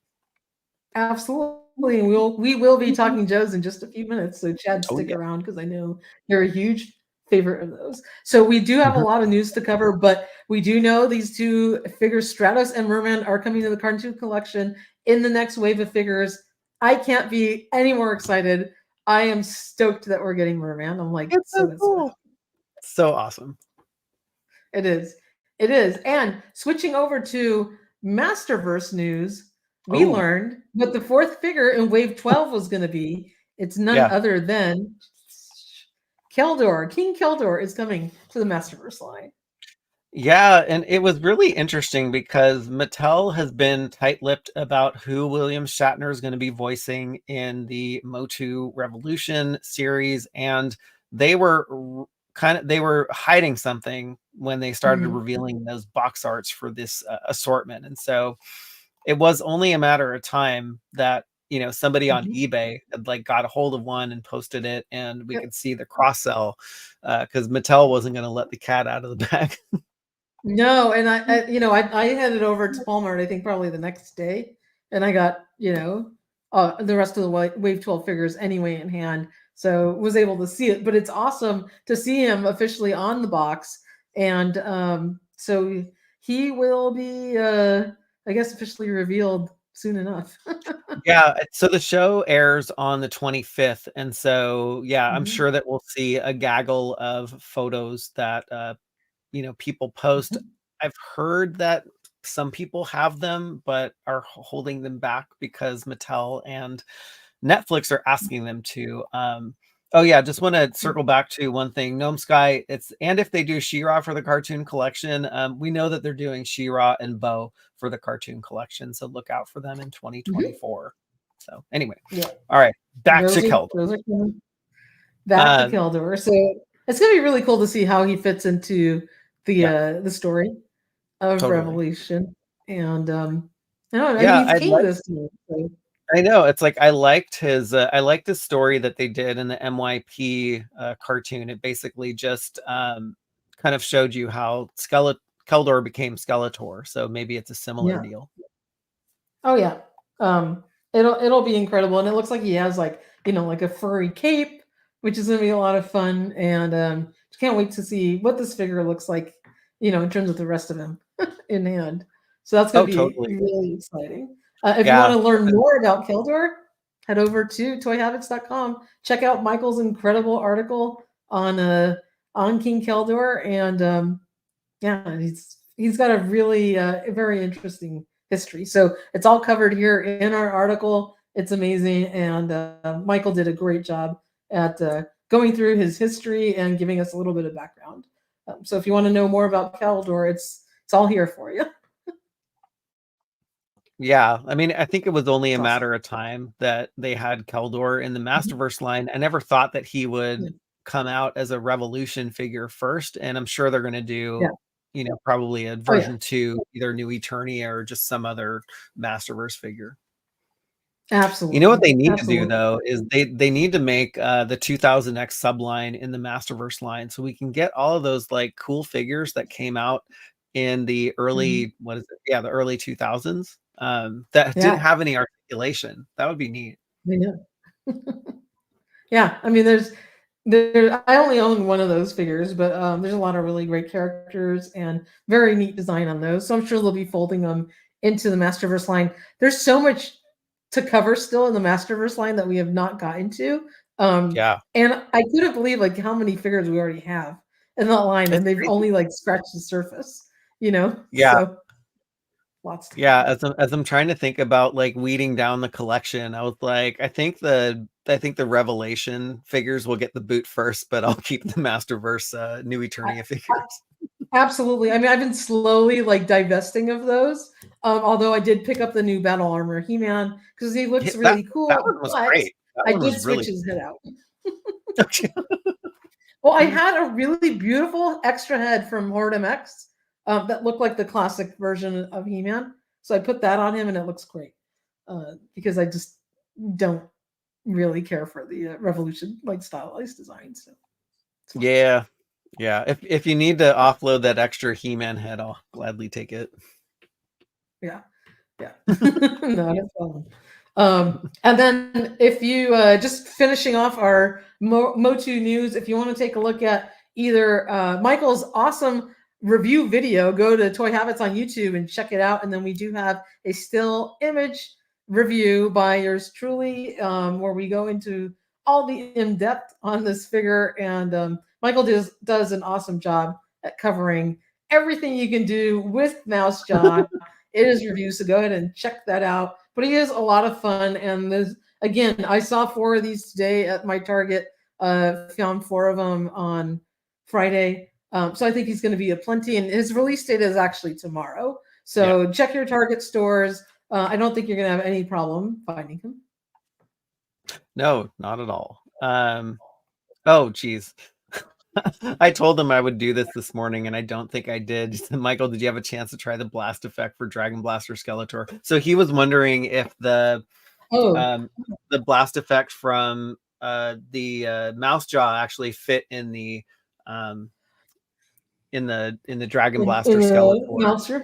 Absolutely. We will be talking Joes in just a few minutes. So Chad, stick around because I know you're a huge favorite of those. So we do have a lot of news to cover, but we do know these two figures, Stratos and Merman, are coming to the cartoon collection in the next wave of figures. I can't be any more excited. I am stoked that we're getting Merman. I'm like, it's so cool. So awesome. It is. It is. And switching over to Masterverse news, we learned what the fourth figure in wave 12 was going to be. It's none other than Keldor. King Keldor is coming to the Masterverse line. Yeah, and it was really interesting because Mattel has been tight-lipped about who William Shatner is going to be voicing in the Motu Revolution series, and they were they were hiding something when they started Mhm. revealing those box arts for this assortment. And so it was only a matter of time that, somebody on Mhm. eBay had like got a hold of one and posted it, and we Yep. could see the cross sell because Mattel wasn't going to let the cat out of the bag. No, and I headed over to Paulmart, I think probably the next day, and I got, the rest of the Wave 12 figures anyway in hand, so was able to see it. But it's awesome to see him officially on the box, and so he will be, I guess, officially revealed soon enough. Yeah, so the show airs on the 25th, and so, yeah, I'm Mhm. sure that we'll see a gaggle of photos that, people post. Mhm. I've heard that some people have them, but are holding them back because Mattel and Netflix are asking them to. Oh yeah, just want to circle back to one thing. Gnome Sky, and if they do She-Ra for the cartoon collection, we know that they're doing She-Ra and Bo for the cartoon collection, so look out for them in Mhm. 2024. So anyway, Yeah, all right, back to those are Keldor. those are coming. Back to Uh, Keldor. So it's gonna be really cool to see how he fits into yeah, the story of totally. Revolution. And I mean Yeah, he's king this year. So I know, it's like I liked the story that they did in the MYP, cartoon. It basically just, kind of showed you how Keldor became Skeletor, so maybe it's a similar yeah. deal. Oh yeah. Um it'll be incredible. And it looks like he has like, like a furry cape, which is gonna be a lot of fun. And can't wait to see what this figure looks like, in terms of the rest of him in hand. So that's gonna Oh, be totally. really exciting. If you want Yeah. to learn more about Keldor, head over to toyhabits.com. Check out Michael's incredible article on King Keldor. And yeah, he's got a really very interesting history. So it's all covered here in our article. It's amazing, and Michael did a great job at going through his history and giving us a little bit of background. So if you want to know more about Keldor, it's all here for you. Yeah, I mean, I think it was only It's a awesome. matter of time that they had Keldor in the Mhm. Masterverse line. I never thought that he Yeah. would come out as a Revolution figure first, and I'm sure they're gonna Yeah. do, probably a Oh yeah. version 2, either New Eternia or just some other Masterverse figure. You know what Absolutely. they need to do Absolutely. though is they need to make, the 2000X subline in the Masterverse line so we can get all of those, like, cool figures that came out in the Mhm. early what is it? Yeah, the early 2000s, that didn't Yeah. have any articulation. That would be neat. Yeah. Yeah, I mean, I only own one of those figures, but there's a lot of really great characters and very neat design on those. So I'm sure they'll be folding them into the Masterverse line. There's so much to cover still in the Masterverse line that we have not gotten to, Yeah, and I couldn't believe like how many figures we already have in that line, it's and they've crazy. only like scratched the surface. Yeah. So lots to Yeah, cover. as I'm trying to think about, like, weeding down the collection, I was like, I think the Revelation figures will get the boot first, but I'll keep the Masterverse, New I, Eternia figures. Absolutely. I mean, I've been slowly like divesting of those. Although I did pick up the new battle armor He-Man because he Yeah, looks that really that cool, one was but great. That I one did was switch really his head out. Well, I good. had a really beautiful extra head from Horde MX that looked like the classic version of He-Man. So I put that on him and it looks great because I just don't really care for the Revolution like stylized design. So it's fine. Yeah. Yeah, if you need to offload that extra He-Man head, I'll gladly take it. Yeah. Yeah. Not a problem. And then if you just finishing off our Motu news, if you want to take a look at either Michael's awesome review video, go to Toy Habits on YouTube and check it out. And then we do have a still image review by yours truly, where we go into all the in depth on this figure. And Michael does an awesome job at covering everything you can do with Mouse Jaw it is reviews, so go ahead and check that out. But he is a lot of fun, and there's again, I saw 4 of these today at my Target. Found 4 of them on Friday. So I think he's going to be a plenty, and his release date is actually tomorrow. So check your Target stores. I don't think you're going to have any problem finding him. No, not at all. Oh, geez. I told him I would do this morning, and I don't think I did. Michael, did you have a chance to try the blast effect for Dragon Blaster Skeletor? So he was wondering if the blast effect from the Mouse Jaw actually fit in the Dragon Blaster Skeletor.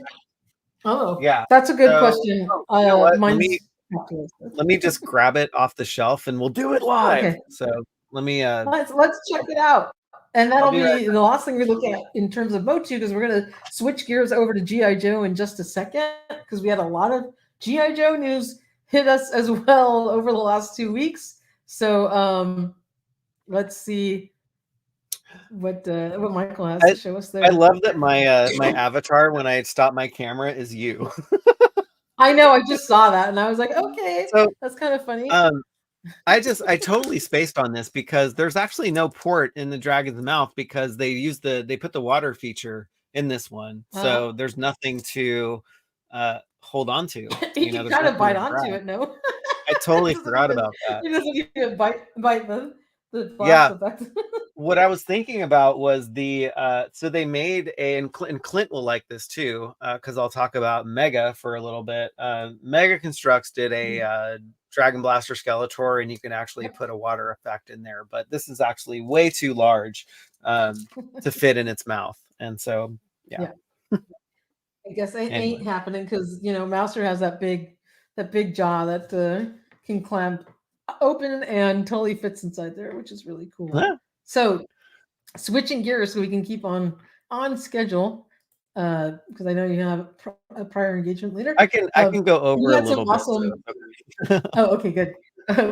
Oh, yeah, that's a good question. You know what? Let me just grab it off the shelf, and we'll do it live. Okay. So let me let's check it out. And that'll be the last thing we look at in terms of Motu, because we're going to switch gears over to G.I. Joe in just a second, because we had a lot of G.I. Joe news hit us as well over the last 2 weeks. So let's see what Michael has to show us there. I love that my my avatar when I stop my camera is you. I know, I just saw that and I was like, okay, so that's kind of funny. I totally spaced on this because there's actually no port in the Dragon's Mouth, because they put the water feature in this one. So there's nothing to hold on to. You can kind of bite onto it, no? I totally forgot about that. He doesn't even bite the effect. What I was thinking about was the so they made and Clint will like this too, because I'll talk about Mega for a little bit. Mega Constructs did a Dragon Blaster Skeletor, and you can actually put a water effect in there, but this is actually way too large to fit in its mouth, and so yeah. I guess it ain't happening, because Mouser has that big jaw that can clamp open and totally fits inside there, which is really cool. Yeah. So switching gears so we can keep on schedule, because I know you have a prior engagement later. I can go over a little bit. So. Oh, okay, good.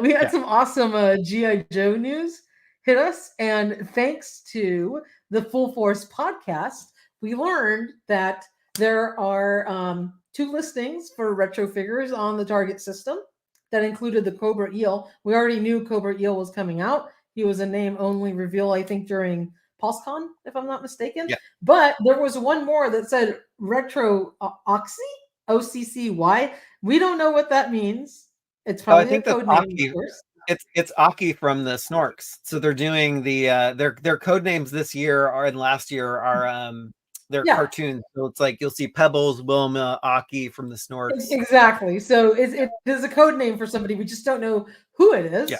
We had some awesome G.I. Joe news hit us, and thanks to the Full Force podcast, we learned that there are 2 listings for retro figures on the Target system that included the Cobra Eel. We already knew Cobra Eel was coming out. He was a name-only reveal, I think, during PulseCon, if I'm not mistaken. Yeah. But there was one more that said Retro Oxy, OCCY. We don't know what that means. It's probably a code name. It's Aki from the Snorks. So they're doing the their code names this year and last year are they're cartoons. So it's like you'll see Pebbles, Wilma, Aki from the Snorks. Exactly. So it is a code name for somebody. We just don't know who it is. Yeah.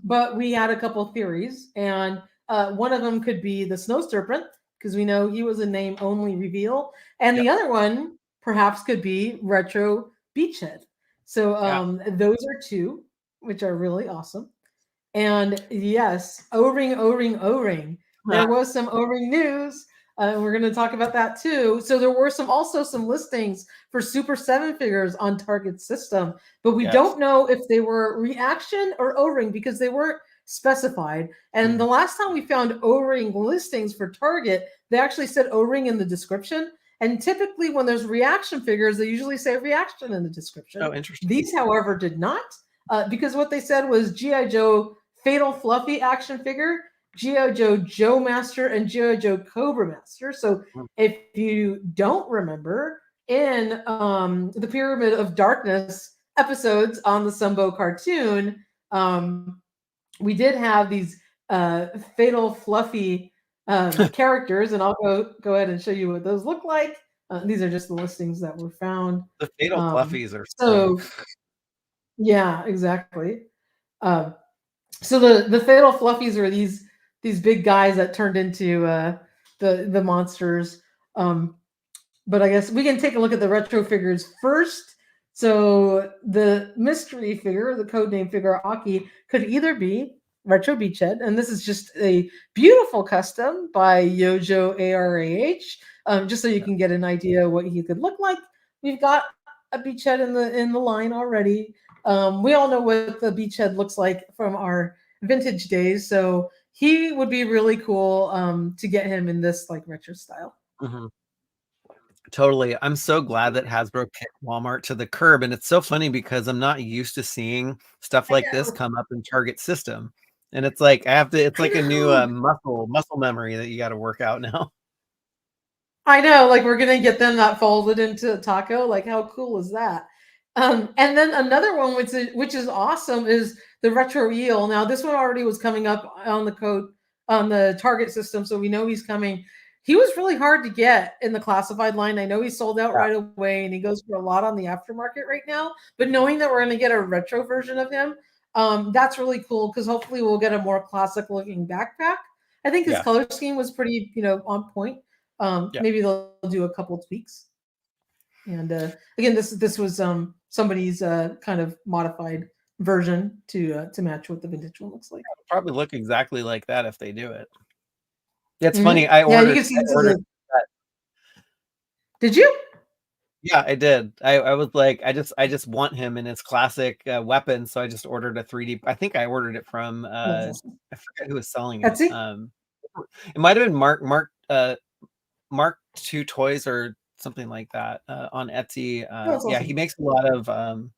But we had a couple theories, and one of them could be the Snow Serpent, because we know he was a name-only reveal, and the other one perhaps could be Retro Beachhead. So those are 2, which are really awesome. And yes, O-ring. There was some O-ring news. We're going to talk about that too. So there were also some listings for Super7 figures on Target system, but we don't know if they were reaction or O-ring, because they weren't specified. And the last time we found O-ring listings for Target, they actually said O-ring in the description. And typically when there's reaction figures, they usually say reaction in the description. Oh, interesting. These, however, did not, because what they said was G.I. Joe Fatal Fluffy action figure, G.I. Joe Joe Master, and G.I. Joe Cobra Master. So if you don't remember, in the Pyramid of Darkness episodes on the Sumbo cartoon, we did have these Fatal Fluffy characters, and I'll go ahead and show you what those look like. These are just the listings that were found. The Fatal Fluffies are so. Yeah, exactly. So the Fatal Fluffies are these big guys that turned into the monsters. But I guess we can take a look at the retro figures first. So the mystery figure, the codename figure Aki, could either be Retro Beachhead, and this is just a beautiful custom by Yojo ARAH, just so you can get an idea what he could look like. We've got a Beachhead in the line already. We all know what the Beachhead looks like from our vintage days, so he would be really cool to get him in this like retro style. Mm-hmm. Totally. I'm so glad that Hasbro kicked Walmart to the curb, and it's so funny because I'm not used to seeing stuff like this come up in Target system. And it's like I have to. It's I like a new know. muscle memory that you got to work out now. I know, like we're gonna get them that folded into a taco. Like, how cool is that? And then another one, which is awesome, is the retro eel. Now, this one already was coming up on the code on the Target system, so we know he's coming. He was really hard to get in the classified line. I know he sold out right away, and he goes for a lot on the aftermarket right now. But knowing that we're going to get a retro version of him, that's really cool because hopefully we'll get a more classic looking backpack. I think his color scheme was pretty, on point. Maybe they'll do a couple of tweaks. And again, this was somebody's kind of modified version to match what the vintage one looks like. It'll probably look exactly like that if they do it. It's Mm-hmm. funny. I you can see this is Did you? Yeah, I did. I was like, I just want him in his classic weapon, so I just ordered a 3D. I think I ordered it from Awesome. I forget who was selling it. Etsy? It might have been Mark 2 Toys or something like that on Etsy. Yeah, Awesome. he makes a lot of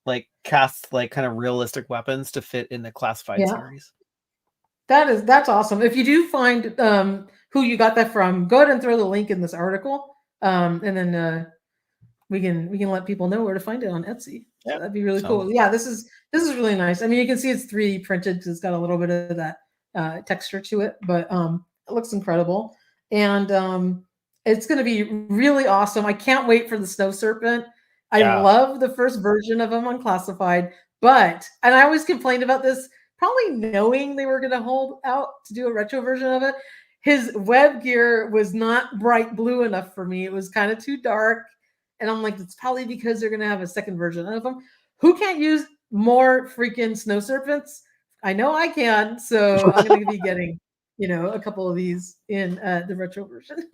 like casts like kind of realistic weapons to fit in the classified series. That's awesome. If you do find who you got that from, go ahead and throw the link in this article, and then we can let people know where to find it on Etsy. So that'd be really cool. Yeah, this is really nice. I mean, you can see it's 3D printed because it's got a little bit of that texture to it, but it looks incredible, and it's going to be really awesome. I can't wait for the Snow Serpent. I love the first version of him unclassified, and I always complained about this, probably knowing they were going to hold out to do a retro version of it. His web gear was not bright blue enough for me. It was kind of too dark. And I'm like, it's probably because they're going to have a second version of them. Who can't use more freaking Snow Serpents? I know I can. So I'm going to be getting, a couple of these in the retro version.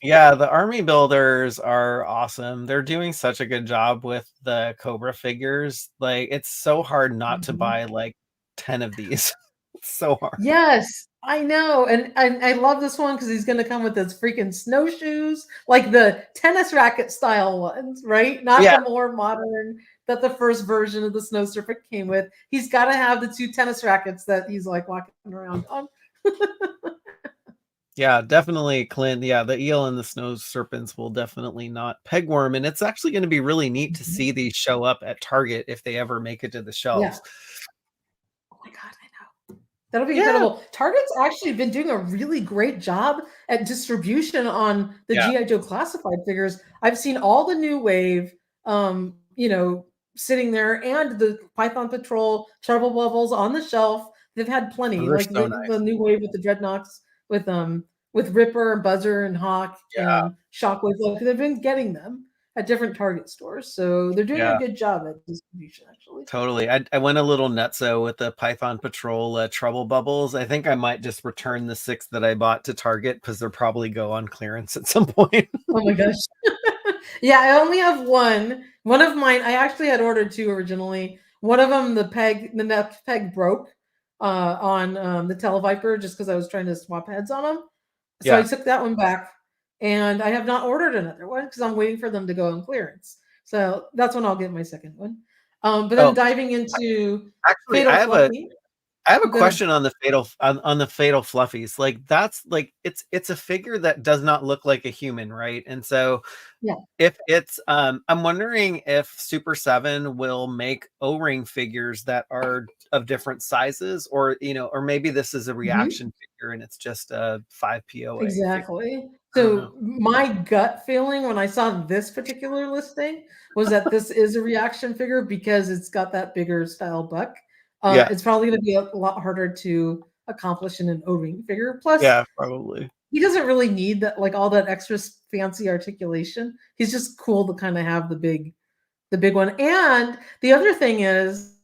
Yeah, the army builders are awesome. They're doing such a good job with the Cobra figures. Like, it's so hard not to buy like 10 of these. It's so hard. Yes, I know. And I love this one because he's going to come with his freaking snowshoes, like the tennis racket style ones, right? Not the more modern that the first version of the Snow Serpent came with. He's got to have the 2 tennis rackets that he's like walking around on. Yeah, definitely, Clint. Yeah, the eel and the Snow Serpents will definitely not pegworm. And it's actually going to be really neat to see these show up at Target if they ever make it to the shelves. Oh my God, I know. That'll be incredible. Target's actually been doing a really great job at distribution on the G.I. Joe classified figures. I've seen all the new wave, sitting there, and the Python Patrol Trouble Bubbles on the shelf. They've had plenty, like so the new wave with the Dreadnoks, with Ripper and Buzzer and Hawk and Shockwave. Like, they've been getting them at different Target stores, so they're doing a good job at distribution. Actually, totally. I went a little nutso with the Python Patrol Trouble Bubbles. I think I might just return the 6 that I bought to Target because they'll probably go on clearance at some point. Oh my gosh. Yeah, I only have one. One of mine, I actually had ordered 2 originally. One of them, the neck peg broke on the Televiper just because I was trying to swap heads on them. So I took that one back, and I have not ordered another one because I'm waiting for them to go on clearance. So that's when I'll get my second one. But then diving into Fatal Fluffy. I have a question on the Fatal Fluffies. Like, that's like it's a figure that does not look like a human, right? And so if it's I'm wondering if Super7 will make O-ring figures that are of different sizes, or or maybe this is a reaction figure and it's just a 5 POA. Exactly. So my gut feeling when I saw this particular listing was that this is a reaction figure because it's got that bigger style buck. It's probably going to be a lot harder to accomplish in an O-ring figure. Plus, probably he doesn't really need that, like all that extra fancy articulation. He's just cool to kind of have the big one. And the other thing is,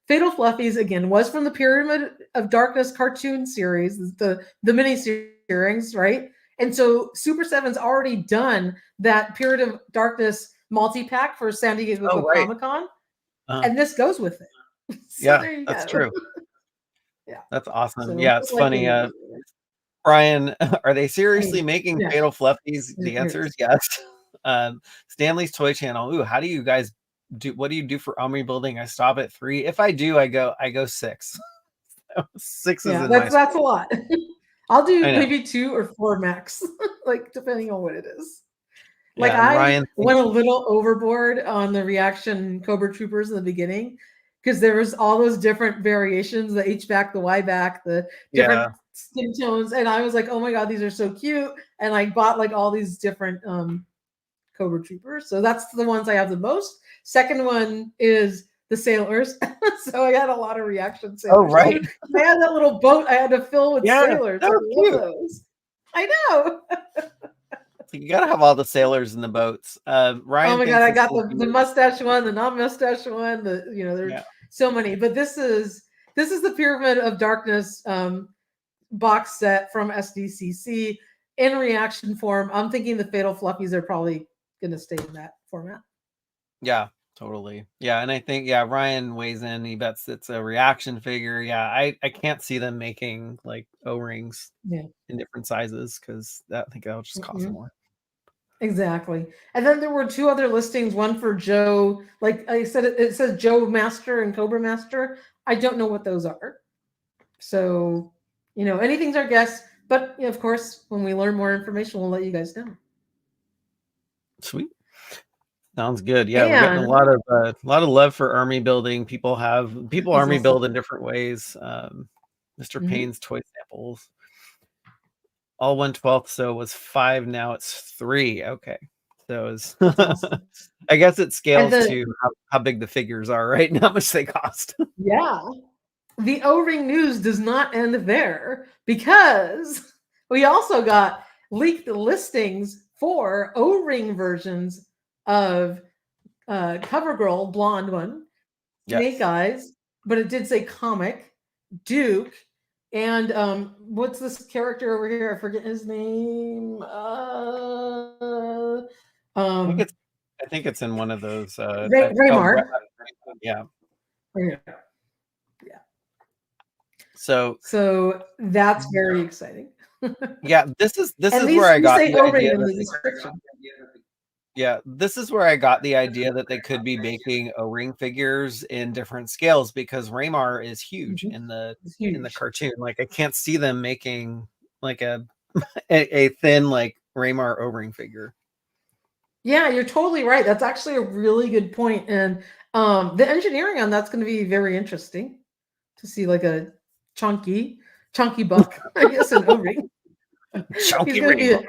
Fatal Fluffies again was from the Pyramid of Darkness cartoon series, the mini series, right? And so Super7's already done that Pyramid of Darkness multi-pack for San Diego Comic-Con, and this goes with it. So there you that's go. true. Yeah, that's awesome. So it's funny. Brian, are they seriously making Fatal Fluffies? The answer is yes. Stanley's Toy Channel. Ooh, how do you guys do? What do you do for army building? I stop at 3. If I do, I go 6. 6 is Yeah, in my that's a lot. I'll do I know. maybe 2 or 4 max, like depending on what it is. Like Yeah, and I Ryan went a little overboard on the reaction Cobra Troopers in the beginning because there was all those different variations, the H back, the Y back, the different yeah. skin tones, and I was like, oh my god, these are so cute, and I bought like all these different Cobra Troopers. So that's the ones I have the most. Second one is the sailors. So I had a lot of reaction Oh, sailors right. too. I had that little boat I had to fill with Yeah, sailors. that I was love cute. those. I know. So you gotta have all the sailors in the boats. Ryan Oh my god, thinks I this got will the be mustache one, the non-mustache one, there's yeah. so many. But this is the Pyramid of Darkness box set from SDCC in reaction form. I'm thinking the Fatal Fluffies are probably gonna stay in that format. Yeah, totally. Yeah, and I think Ryan weighs in. He bets it's a reaction figure. Yeah, I can't see them making like O-rings Yeah. in different sizes because I think that'll just cost Mm-hmm. more. Exactly. And then there were 2 other listings, one for Joe, like I said, it says Joe Master and Cobra Master. I don't know what those are. So, anything's our guess. But of course, when we learn more information, we'll let you guys know. Sweet. Sounds good. Yeah, we're getting a And lot of love for army building. People army awesome. build in different ways. Mr. Mm-hmm. Payne's toy samples. All 1/12, so it was 5. Now it's 3. Okay, so it's Awesome. I guess it And scales to how big the figures are, right? And how much they cost. yeah, the O-ring news does not end there because we also got leaked listings for O-ring versions of CoverGirl, blonde one, Snake Yes. Eyes, but it did say comic, Duke, and what's this character over here? I forget his name. I think it's in one of those. Raymar. Yeah. Yeah. So that's very exciting. yeah, this is And where I these got say the O-ring idea in that the description. this is where I got the idea that they could be making O-ring figures in different scales because Raymar is huge Mm-hmm. in the It's huge. cartoon. Like I can't see them making like a thin like Raymar O-ring figure. Yeah, you're totally right. That's actually a really good point. And the engineering on that's going to be very interesting to see like a chunky buck, I guess, an O-ring. He's Chunky going to be Raymar.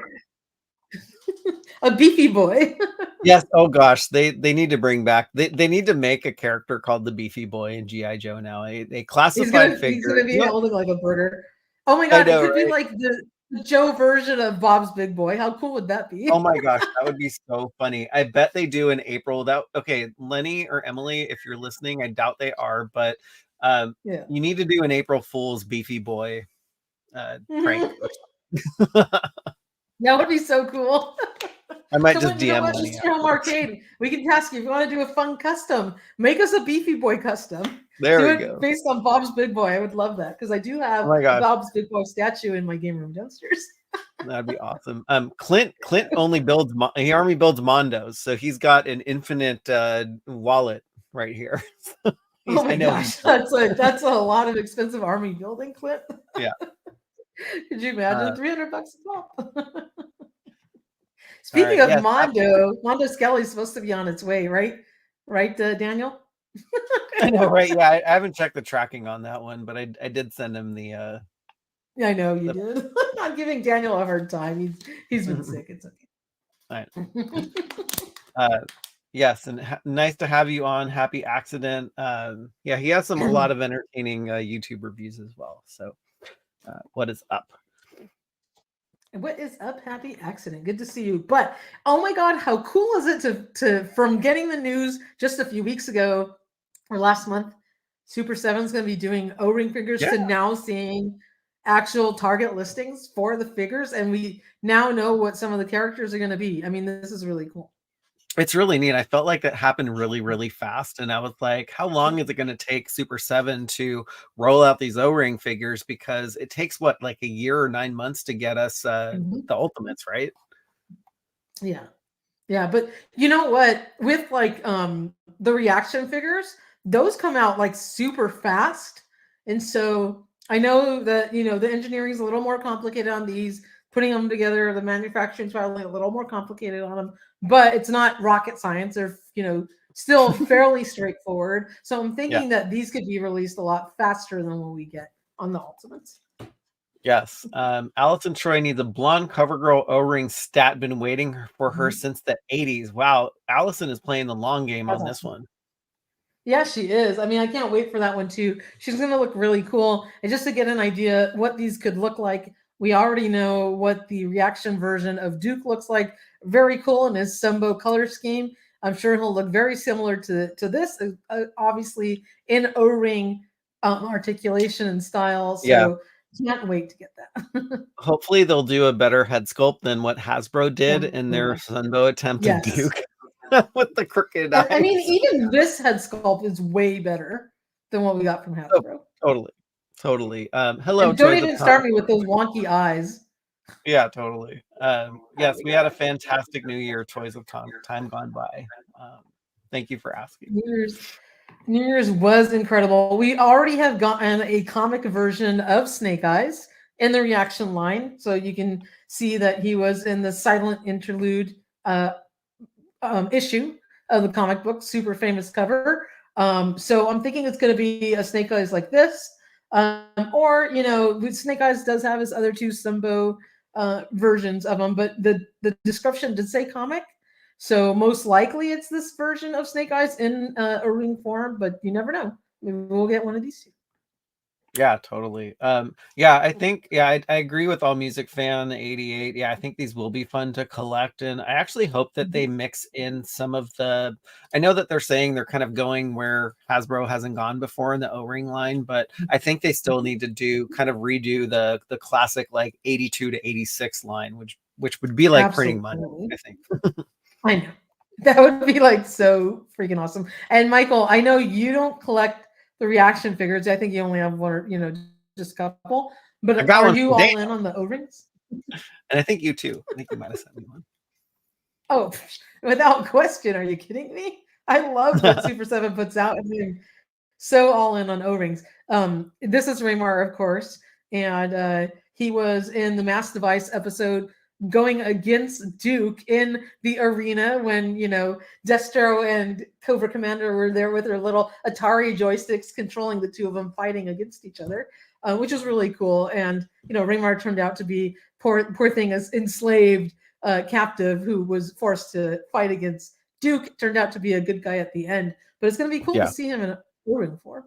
a beefy boy. Yes. Oh gosh, they need to bring back. They need to make a character called the Beefy Boy in GI Joe now. A classified He's figure. gonna be holding like a birder. Oh my I god, it know, could be right? like the Joe version of Bob's Big Boy. How cool would that Oh be? my gosh, that would be so funny. I bet they do in April. That okay, Lenny or Emily, if you're listening, I doubt they are, but Yeah. you need to do an April Fool's Beefy Boy prank. Mhm. That would be so cool. I might just Someone, you know DM what? Lenny. Mr. Home Arcade, we can task you if you want to do a fun custom. Make us a Beefy Boy custom. There Do we it go. based on Bob's Big Boy. I would love that because I do Oh have my a gosh, Bob's Big Boy statue in my game room downstairs. that'd be awesome. Clint only builds he army builds Mondos, so he's got an infinite wallet right here. Oh my I know he gosh, that's a lot of expensive army building, Clint. yeah. Could you imagine $300 a pop? All Speaking right. of Yes. Mondo Skelly's supposed to be on its way, right? Right, Daniel? I know, right? Yeah, I haven't checked the tracking on that one, but I did send him the I know you did. I'm giving Daniel a hard time. He's been sick. It's okay. Yes, and nice to have you on. Happy accident. Yeah, he has a lot of entertaining YouTube reviews as well. So, what is up? What is up? Happy accident. Good to see you. But oh my god, how cool is it to from getting the news just a few weeks ago or last month, Super7's going to be doing O-ring figures to now seeing actual Target listings for the figures, and we now know what some of the characters are going to be. I mean, this is really cool. It's really neat. I felt like it happened really, really fast. And I was like, how long is it going to take Super7 to roll out these O-ring figures? Because it takes what, like a year or 9 months to get us the Ultimates, right? Yeah. Yeah. But you know what? With like the reaction figures, those come out like super fast. And so I know that, the engineering is a little more complicated on these, putting them together, the manufacturing is probably a little more complicated on them, but it's not rocket science. They're, still fairly straightforward. So I'm Yeah. thinking that these could be released a lot faster than what we get on the Ultimates. Yes. Allison Troy needs a blonde CoverGirl O-ring stat. Been waiting for her since the 80s. Wow. Allison is playing the long game That's on this awesome. one. Yeah, she is. I mean, I can't wait for that one too. She's going to look really cool. And just to get an idea what these could look like, we already know what the reaction version of Duke looks like. Very cool in his Sumbo color scheme. I'm sure he'll look very similar to this, obviously in O-ring articulation and style. So can't wait to get that. Hopefully they'll do a better head sculpt than what Hasbro did in their Definitely. Sunbow attempt at Yes. Duke with the crooked And, eyes. I mean, even this head sculpt is way better than what we got from Hasbro. Totally. Hello, And don't Toys of even Tom. start me with those wonky eyes. Yeah, totally. Yes, we had a fantastic new year, Toys of Time gone by. Thank you for asking. New Year's was incredible. We already have gotten a comic version of Snake Eyes in the reaction line, so you can see that he was in the silent interlude issue of the comic book, super famous cover. So I'm thinking it's going to be a Snake Eyes like this, or Snake Eyes does have his other two Sumbo versions of them, but the description did say comic. So most likely it's this version of Snake Eyes in a ring form, but you never know. Maybe we'll get one of these two. Yeah, totally. I think, I agree with All Music Fan 88. Yeah, I think these will be fun to collect. And I actually hope that they mix in some of I know that they're saying they're kind of going where Hasbro hasn't gone before in the O-ring line, but I think they still need to redo the classic like 82 to 86 line, which would be like printing money, I think. I know. That would be like so freaking awesome. And Michael, I know you don't collect the reaction figures. I think you only have one, just a couple. But are you all in on the O-rings? And I think you too. I think you might have sent me one. Oh, without question. Are you kidding me? I love what Super7 puts out. And they're so all in on O-rings. This is Raymar, of course. And he was in the Mass Device episode going against Duke in the arena when, Destro and Cobra Commander were there with their little Atari joysticks controlling the two of them fighting against each other, which was really cool. And, Raymar turned out to be poor thing as enslaved captive who was forced to fight against Duke. Turned out to be a good guy at the end. But it's going to be cool to see him in a O-ring form.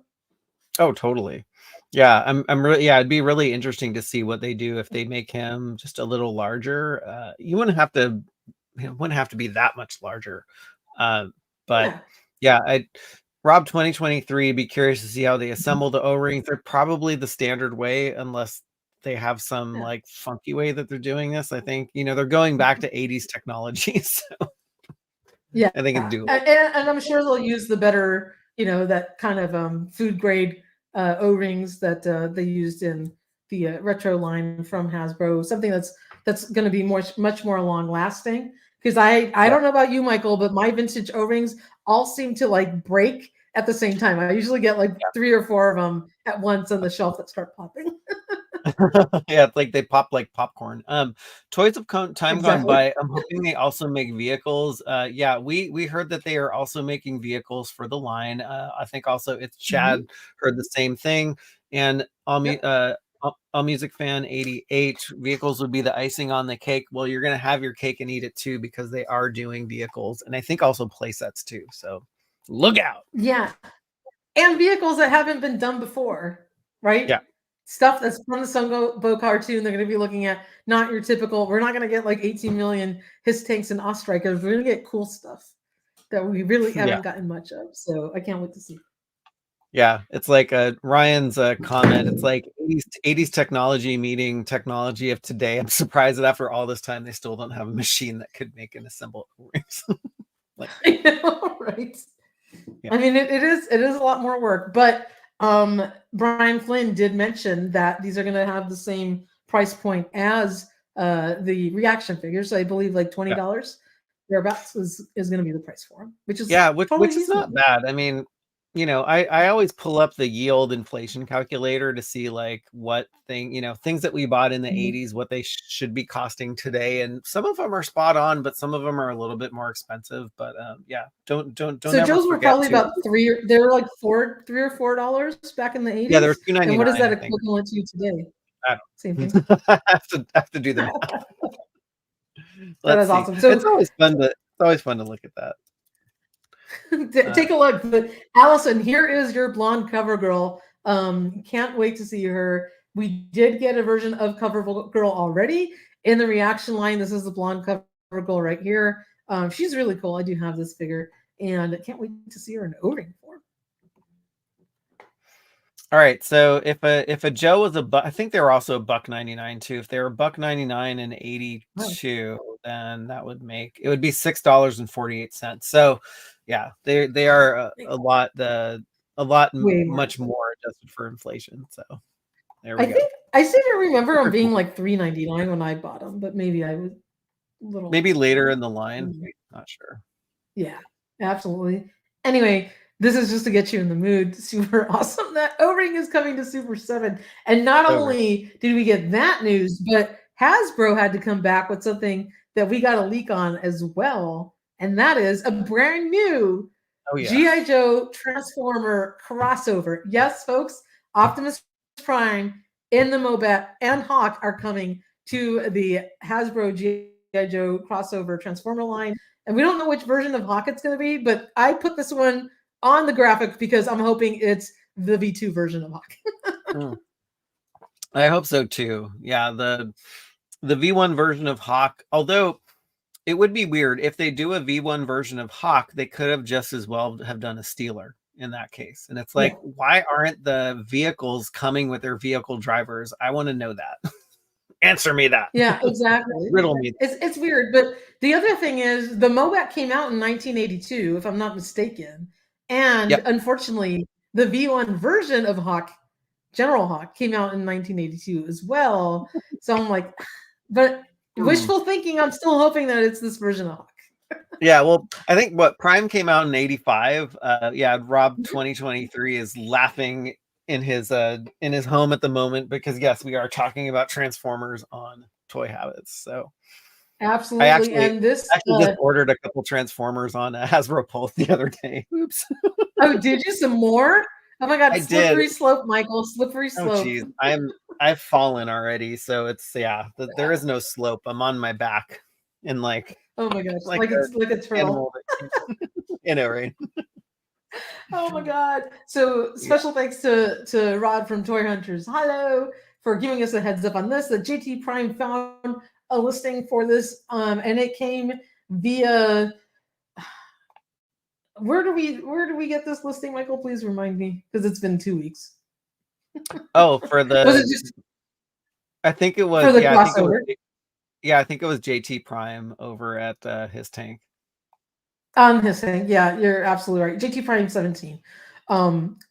Oh, totally. Yeah, I'm really, it'd be really interesting to see what they do if they make him just a little larger. You wouldn't have to be that much larger. But Rob 2023, be curious to see how they assemble the O-rings. They're probably the standard way unless they have some like funky way that they're doing this. I think, they're going back to 80s technology. So yeah, I think it's doable. And I'm sure they'll use the better, that kind of food grade O-rings that they used in the retro line from Hasbro. Something that's going to be much more long lasting. Because I don't know about you, Michael, but my vintage O-rings all seem to like break at the same time. I usually get like 3 or 4 of them at once on the shelf that start popping. Yeah, it's like they pop like popcorn. Toys of Time Gone By, I'm hoping they also make vehicles. We heard that they are also making vehicles for the line. I think also it's Chad heard the same thing. And All Music Fan 88, vehicles would be the icing on the cake. Well, you're gonna have your cake and eat it too, because they are doing vehicles, and I think also play sets too. So look out. Yeah. And vehicles that haven't been done before, right? Yeah. Stuff that's from the Sunbow cartoon. They're going to be looking at not your typical. We're not going to get like 18 million Hiss tanks and Ostrikers. We're going to get cool stuff that we really haven't gotten much of. So I can't wait to see. Yeah, it's like Ryan's comment. It's like 80s technology meeting technology of today. I'm surprised that after all this time, they still don't have a machine that could make and assemble rings. Like, I know, right? Yeah. I mean, it is a lot more work, but Brian Flynn did mention that these are going to have the same price point as the reaction figures. So I believe like $20 thereabouts is going to be the price for them, which is which is not bad. I mean, you know, I always pull up the yield inflation calculator to see like what things that we bought in the 80s, what they should be costing today. And some of them are spot on, but some of them are a little bit more expensive. But yeah, don't So ever Joe's were forget probably to. about they were like $3 or $4 back in the Yeah, there was 80s. And what is $2.99, that I think. equivalent to today? I Same don't thing. I have to do the math. That Let's is see. awesome. So It's always fun to look at that. take a look. But Allison, here is your blonde cover girl. Can't wait to see her. We did get a version of cover girl already in the reaction line. This is the blonde cover girl right here. She's really cool. I do have this figure, and I can't wait to see her in O-ring form. All right, so if a Joe was I think they were also $1.99 too. If they were $1.99 and 82, then that would make it would be $6.48. So yeah, they are a lot much more adjusted for inflation. So there we go. I seem to remember them being like $3.99 when I bought them, but maybe I was a little maybe later in the line. Not sure. Yeah, absolutely. Anyway, this is just to get you in the mood. Super awesome that O-ring is coming to Super7. And not only did we get that news, but Hasbro had to come back with something that we got a leak on as well. And that is a brand new G.I. Joe Transformer crossover. Yes, folks, Optimus Prime in the Mobat and Hawk are coming to the Hasbro G.I. Joe crossover Transformer line. And we don't know which version of Hawk it's going to be, but I put this one on the graphic because I'm hoping it's the V2 version of Hawk. I hope so too. Yeah, the V1 version of Hawk, although it would be weird if they do a V1 version of Hawk, they could have just as well have done a Steeler in that case. And it's like, why aren't the vehicles coming with their vehicle drivers? I want to know that. Answer me that. Yeah, exactly. Riddle me. It's weird, but the other thing is the Mobat came out in 1982, if I'm not mistaken, and unfortunately, the V1 version of Hawk, General Hawk, came out in 1982 as well. So I'm like, but wishful thinking. I'm still hoping that it's this version of Hawk. Yeah, well, I think what Prime came out in 85. Yeah, Rob 2023 is laughing in his home at the moment because yes, we are talking about Transformers on Toy Habits. So absolutely, I just ordered a couple Transformers on Hasbro Pulse the other day. Oops. Oh, did you some more? Oh my God, I slippery did. slope, Michael, slippery slope. Oh geez, I've fallen already, so it's there is no slope. I'm on my back in like oh my gosh, like it's like a turtle. You know, right? Oh my God. So special thanks to Rod from Toy Hunters. Hello, for giving us a heads up on this. The JT Prime found a listing for this, and it came via. Where do we get this listing, Michael? Please remind me, because it's been 2 weeks. Oh, for the was it just? I think it was for the crossover. I think it was JT Prime over at his tank. On his thing, yeah, you're absolutely right. JT Prime 17.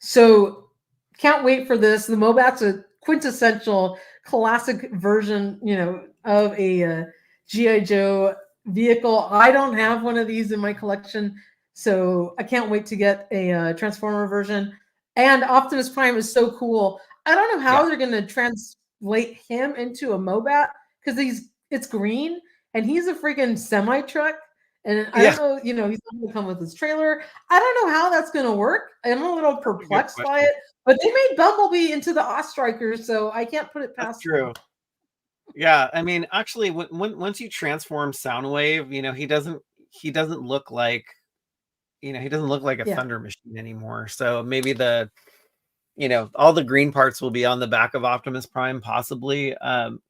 So can't wait for this. The Mobat's a quintessential classic version, of a G.I. Joe vehicle. I don't have one of these in my collection, so I can't wait to get a Transformer version. And Optimus Prime is so cool. I don't know how they're going to translate him into a Mobat because it's green and he's a freaking semi truck. And I don't know, he's not going to come with his trailer. I don't know how that's going to work. I'm a little perplexed by it. But they made Bumblebee into the Ostriker, so I can't put it past them. Yeah, I mean, actually, once you transform Soundwave, he doesn't look like, a Thunder Machine anymore. So maybe all the green parts will be on the back of Optimus Prime, possibly.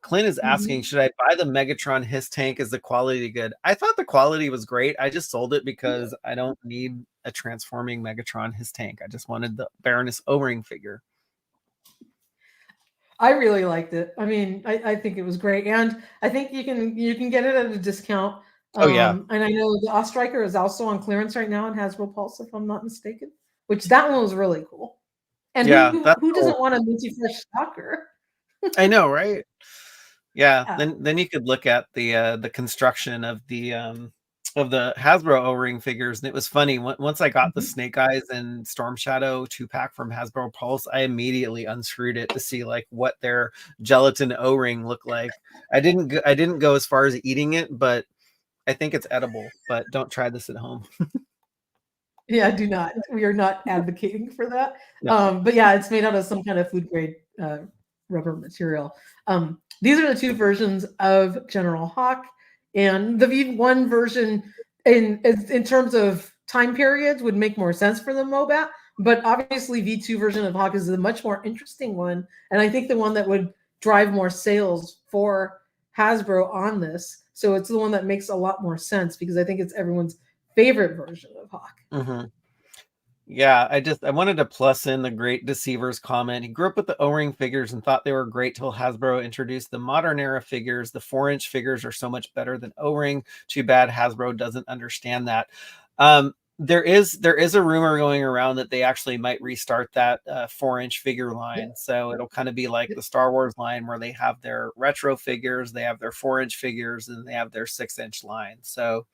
Clint is asking, should I buy the Megatron His tank? Is the quality good? I thought the quality was great. I just sold it because I don't need a transforming Megatron His tank. I just wanted the Baroness O-ring figure. I really liked it. I mean, I think it was great, and I think you can get it at a discount. And I know the Ostriker is also on clearance right now in Hasbro Pulse, if I'm not mistaken. Which that one was really cool. And who doesn't want a multi-fresh stalker? I know, right? Yeah. Then you could look at the construction of the of the Hasbro O-ring figures, and it was funny. Once I got the Snake Eyes and Storm Shadow 2-pack from Hasbro Pulse, I immediately unscrewed it to see like what their gelatin O-ring looked like. I didn't go as far as eating it, but I think it's edible. But don't try this at home. Yeah, do not. We are not advocating for that. No. But yeah, it's made out of some kind of food grade rubber material. These are the two versions of General Hawk, and the V1 version, in terms of time periods, would make more sense for the Mobat. But obviously, V2 version of Hawk is a much more interesting one, and I think the one that would drive more sales for Hasbro on this. So it's the one that makes a lot more sense because I think it's everyone's favorite version of Hawk. Mm-hmm. Yeah, I wanted to plus in the Great Deceiver's comment. He grew up with the O-ring figures and thought they were great till Hasbro introduced the modern era figures. The 4-inch figures are so much better than O-ring. Too bad Hasbro doesn't understand that. There is a rumor going around that they actually might restart that 4-inch figure line. So it'll kind of be like the Star Wars line where they have their retro figures, they have their 4-inch figures, and they have their 6-inch line. So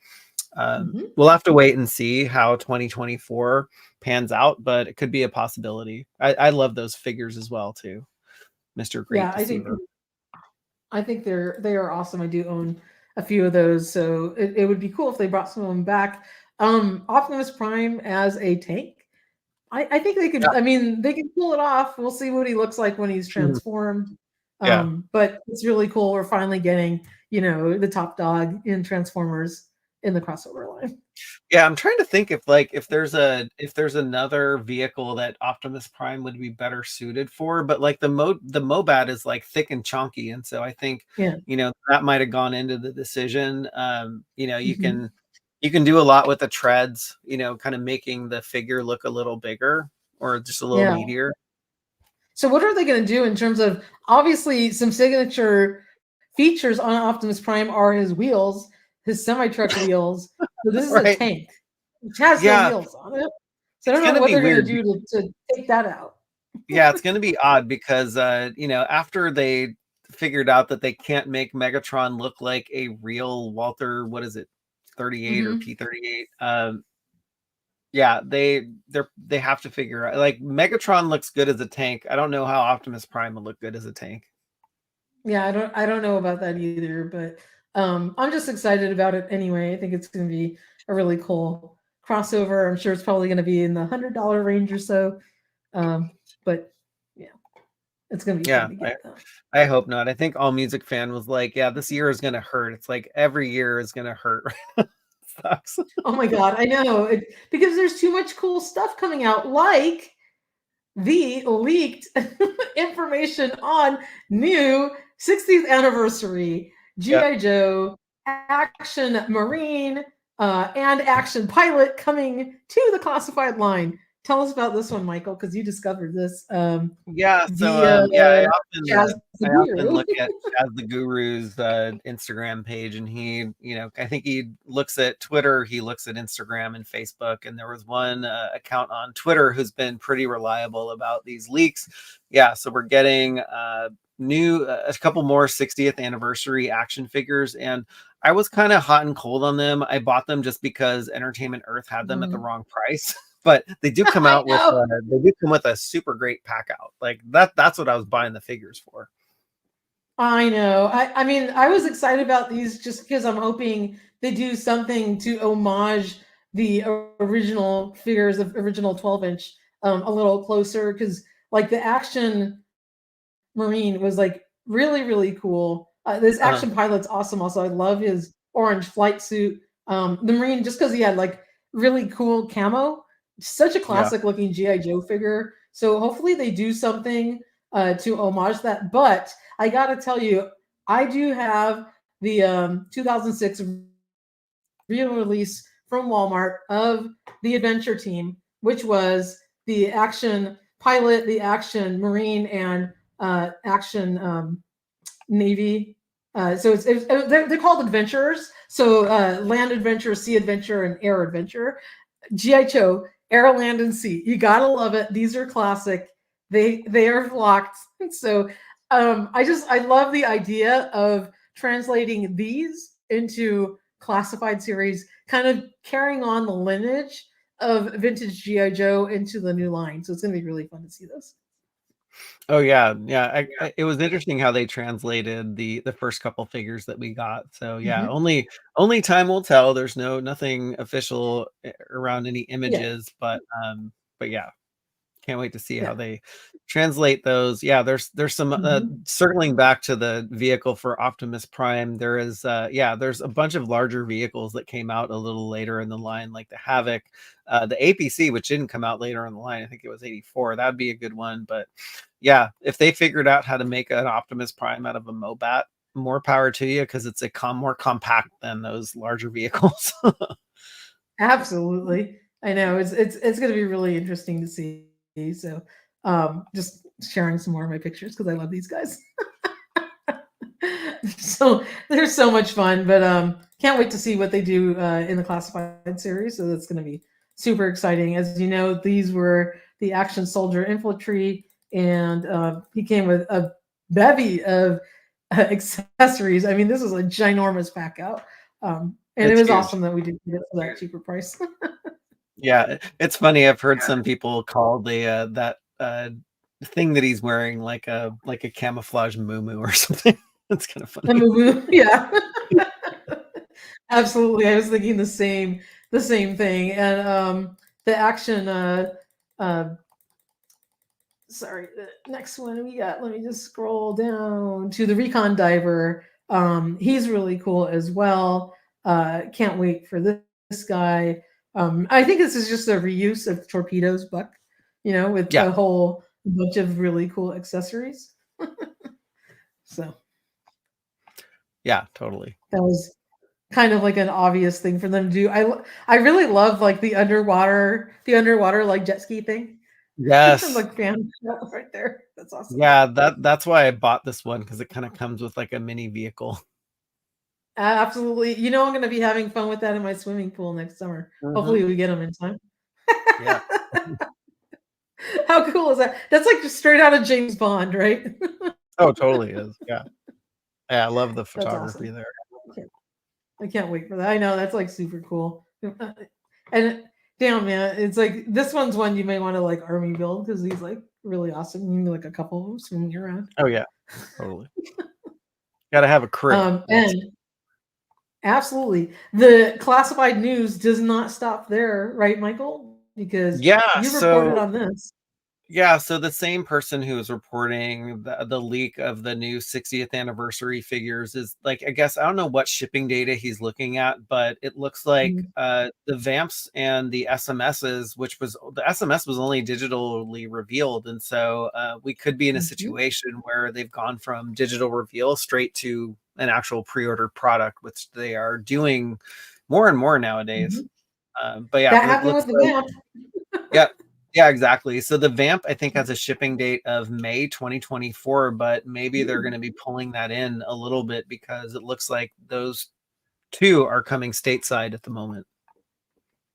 we'll have to wait and see how 2024 pans out, but it could be a possibility. I love those figures as well too, Mr. Great Deceiver. I think they are awesome. I do own a few of those, so it would be cool if they brought some of them back. Optimus Prime as a tank. I think they could. Yeah. I mean, they can pull it off. We'll see what he looks like when he's transformed. Yeah. But it's really cool. We're finally getting, the top dog in Transformers in the crossover line. Yeah, I'm trying to think if there's another vehicle that Optimus Prime would be better suited for, but like the Mobat is like thick and chunky, and so I think that might have gone into the decision. You can do a lot with the treads, kind of making the figure look a little bigger or just a little meatier. So what are they going to do in terms of, obviously some signature features on Optimus Prime are his wheels, his semi-truck wheels. So this is a tank, which has no wheels on it. So I don't know what they're going to do to take that out. Yeah, it's going to be odd because, after they figured out that they can't make Megatron look like a real Walter, 38 or P-38. They have to figure out, like, Megatron looks good as a tank. I don't know how Optimus Prime would look good as a tank. Yeah, I don't know about that either, but I'm just excited about it anyway. I think it's going to be a really cool crossover. I'm sure it's probably going to be in the $100 range or so. But yeah, it's going to be fun to get that. I hope not. I think All Music Fan was like, yeah, this year is going to hurt. It's like every year is going to hurt. Sucks. Oh my God, I know. Because there's too much cool stuff coming out, like the leaked information on new 60th anniversary G.I. Joe Action Marine and Action Pilot coming to the classified line. Tell us about this one, Michael, because you discovered this. I often look at Chaz the Guru's Instagram page, and he, I think he looks at Twitter, he looks at Instagram and Facebook, and there was one account on Twitter who's been pretty reliable about these leaks. Yeah, so we're getting a couple more 60th anniversary action figures, and I was kind of hot and cold on them. I bought them just because Entertainment Earth had them at the wrong price. But they do come out with a super great pack out. Like that's what I was buying the figures for. I know. I mean, I was excited about these just because I'm hoping they do something to homage the original figures of original 12-inch a little closer, because like the Action Marine was like really, really cool. This Action Pilot's awesome. Also, I love his orange flight suit. The Marine, just because he had like really cool camo. Such a classic looking G.I. Joe figure. So hopefully they do something to homage that. But I got to tell you, I do have the 2006 real release from Walmart of the Adventure Team, which was the Action Pilot, the Action Marine, and Action Navy. So they're called adventurers. So land adventure, sea adventure, and air adventure. G.I. Joe, air, land, and sea. You gotta love it. These are classic. They are locked. So I love the idea of translating these into classified series, kind of carrying on the lineage of vintage GI Joe into the new line. So it's going to be really fun to see this. Oh yeah, yeah. It was interesting how they translated the first couple figures that we got. So yeah, Mm-hmm. only time will tell. There's nothing official around any Yeah. images, but yeah, can't wait to see how Yeah. they translate those. Yeah, there's some Mm-hmm. circling back to the vehicle for Optimus Prime. There is yeah, there's a bunch of larger vehicles that came out a little later in the line, like the Havoc, the APC, which didn't come out later in the line. I think it was 84. That'd be a good one. But yeah, if they figured out how to make an Optimus Prime out of a Mobat, more power to you, because it's more compact than those larger vehicles. Absolutely. I know it's going to be really interesting to see. So, just sharing some more of my pictures because I love these guys. So they're so much fun, but can't wait to see what they do in the classified series. So that's going to be super exciting. As you know, these were the Action Soldier Infantry, and he came with a bevy of accessories. I mean, this is a ginormous pack out, and it It's was huge. awesome that we did get it for that cheaper price. Yeah, it's funny. I've heard some people call the that thing that he's wearing like a camouflage moo or something. That's kind of The funny. movie, yeah, absolutely. I was thinking the same thing, and the action. Uh, sorry, the next one we got. Let me just scroll down to the recon diver. He's really cool as well. Can't wait for this guy. I think this is just a reuse of Torpedo's Buck, with Yeah, a whole bunch of really cool accessories. So yeah, totally. that was kind of like an obvious thing for them to do. I really love like the underwater like jet ski thing. I'm Yes. like fan right there. That's awesome. Yeah, that's why I bought this one, because it kind of comes with like a mini vehicle. Absolutely. I'm going to be having fun with that in my swimming pool next summer. Hmm. Hopefully we get them in time. Yeah. How cool is that? That's like just straight out of James Bond, right? Oh, totally is. Yeah. Yeah, I love the That's photography awesome. there. I can't wait for that. I know that's like super cool. And damn man, it's like this one's one you may want to like army build because he's like really awesome. You can do like a couple of them swimming around. Oh yeah, totally. Got to have a crew. That's And absolutely, the classified news does not stop there, right, Michael? Because yeah. you reported on this. Yeah, so the same person who is reporting the leak of the new 60th anniversary figures is like, I guess I don't know what shipping data he's looking at, but it looks like Mhm. the Vamps and the SMSs, which was the SMS was only digitally revealed, and so we could be in a Mhm. situation where they've gone from digital reveal straight to an actual pre-order product, which they are doing more and more nowadays. Mhm. But yeah, That it happened looks with the like. vamp. Yeah. Yeah, exactly. So the Vamp, I think, has a shipping date of May 2024, but maybe they're going Ooh. to be pulling that in a little bit because it looks like those two are coming stateside at the moment.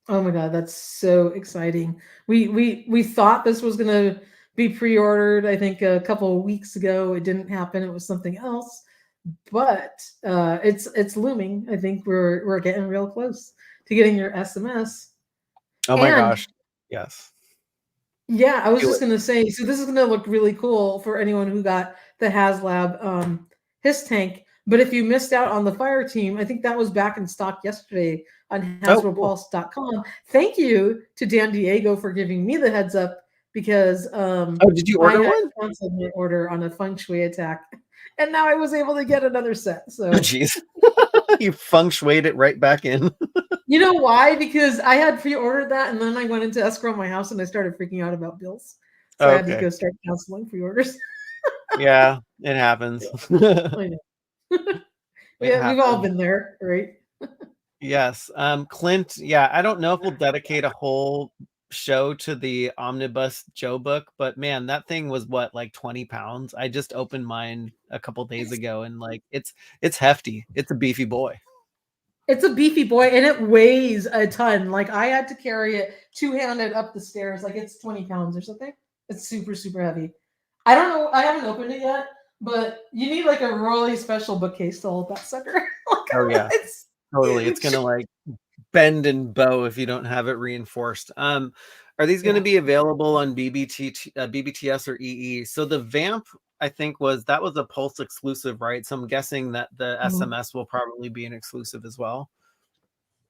Oh my god, that's so exciting. We thought this was gonna be pre-ordered, I think a couple of weeks ago. It didn't happen. It was something else. But it's looming. I think we're getting real close to getting your SMS. Oh my And gosh. Yes. yeah, I was Do just it. gonna say, so this is gonna look really cool for anyone who got the HasLab his tank. But if you missed out on the fire team, I think that was back in stock yesterday on Oh, cool. HasbroPulse.com. Thank you to Dan Diego for giving me the heads up because Oh, did you I order had one? canceled my order on a feng shui attack, and now I was able to get another set. Oh, So geez. You feng shuied it right back in. you know why? Because I had pre-ordered that, and then I went into escrow my house, and I started freaking out about bills. So I had to Okay. go start canceling pre-orders. Yeah, it happens. I know. It We've all happens. been there, right? Yes. Clint, yeah, I don't know if we'll dedicate a whole show to the omnibus Joe book, but man, that thing was what, like 20 pounds? I just opened mine a couple days It's ago, and like it's hefty. It's a beefy boy. it's a beefy boy and it weighs a ton. Like I had to carry it two-handed up the stairs. Like it's 20 pounds or something. It's super, super heavy. I don't know. I haven't opened it yet, but you need like a really special bookcase to hold that sucker. Like Oh yeah. it's Totally. It's gonna like bend and bow if you don't have it reinforced. Are these going to be available on BBTS or EE? So the Vamp, I think that was a Pulse exclusive, right? So I'm guessing that the SMS will probably be an exclusive as well.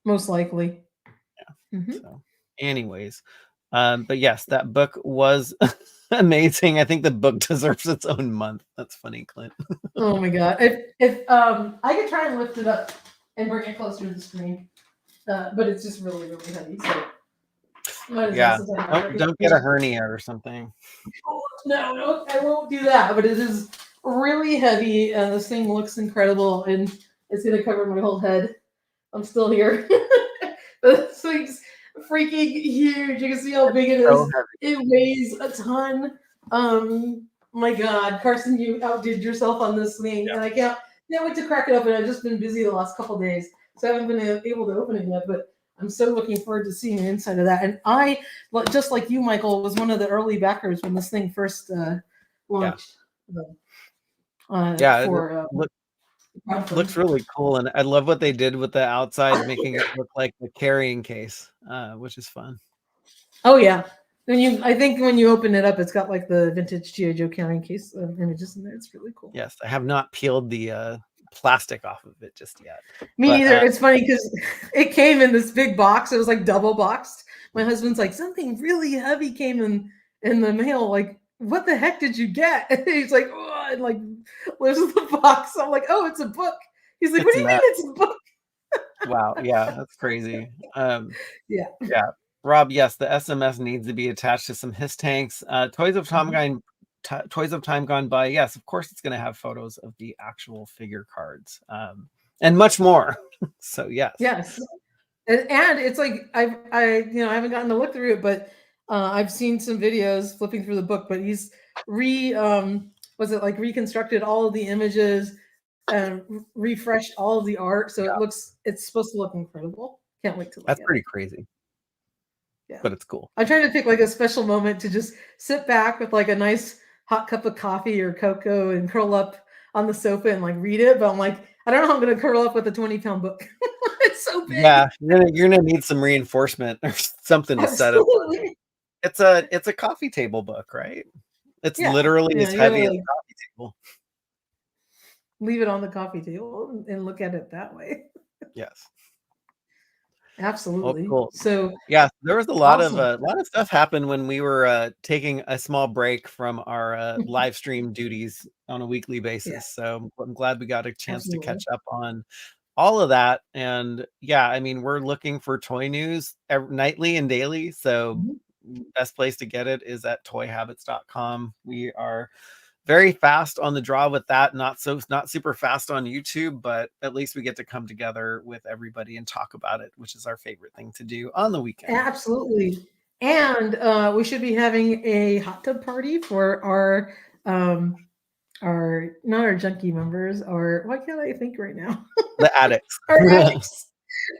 Most likely. Yeah. So anyways, but yes, that book was amazing. I think the book deserves its own month. That's funny, Clint. Oh my god! If I could try and lift it up and bring it closer to the screen, but it's just really heavy. So yeah, don't get a hernia or something. No, I won't do that. But it is really heavy, and this thing looks incredible, and it's gonna cover my whole head. I'm still here. This thing's freaking huge. You can see how big it is. So it weighs a ton. My God, Carson, you outdid yourself on this thing, and I can't wait to crack it open. I've just been busy the last couple of days, so I haven't been able to open it yet. But I'm so looking forward to seeing the inside of that. And I, just like you, Michael, was one of the early backers when this thing first launched. Looks really cool, and I love what they did with the outside, making it look like the carrying case, which is fun. Oh yeah, I think when you open it up, it's got like the vintage G.I. Joe carrying case images in there. It's really cool. Yes, I have not peeled the plastic off of it just yet. Me neither. It's funny because it came in this big box. It was like double boxed. My husband's like, something really heavy came in the mail. Like, what the heck did you get? And he's like, oh, and like lifts the box. I'm like, oh, it's a book. He's like, what do you mean it's a book? Wow, yeah, that's crazy. Yeah. Rob, yes, the SMS needs to be attached to some HISS tanks. Toys of Time Gone By. Yes, of course, it's going to have photos of the actual figure cards and much more. So yes, and it's like I haven't gotten to look through it, but I've seen some videos flipping through the book. But he's reconstructed all of the images and refreshed all of the art, so it's supposed to look incredible. Can't wait to look. That's pretty crazy. Yeah, but it's cool. I'm trying to pick like a special moment to just sit back with like a nice hot cup of coffee or cocoa and curl up on the sofa and like read it. But I'm like, I don't know how I'm going to curl up with a 20-pound book. It's so big. Yeah, you're gonna need some reinforcement or something to set up. It's a coffee table book, right? It's literally as heavy as a coffee table. Leave it on the coffee table and look at it that way. Yes. Absolutely. Oh, cool. So yeah, there was a lot of stuff happened when we were taking a small break from our live stream duties on a weekly basis. Yeah. So I'm glad we got a chance to catch up on all of that. And yeah, I mean, we're looking for toy news nightly and daily. So best place to get it is at toyhabits.com. We are very fast on the draw with that, not super fast on YouTube, but at least we get to come together with everybody and talk about it, which is our favorite thing to do on the weekend. Absolutely. And we should be having a hot tub party for our not our junkie members, or why can't I think right now? The addicts. Our addicts.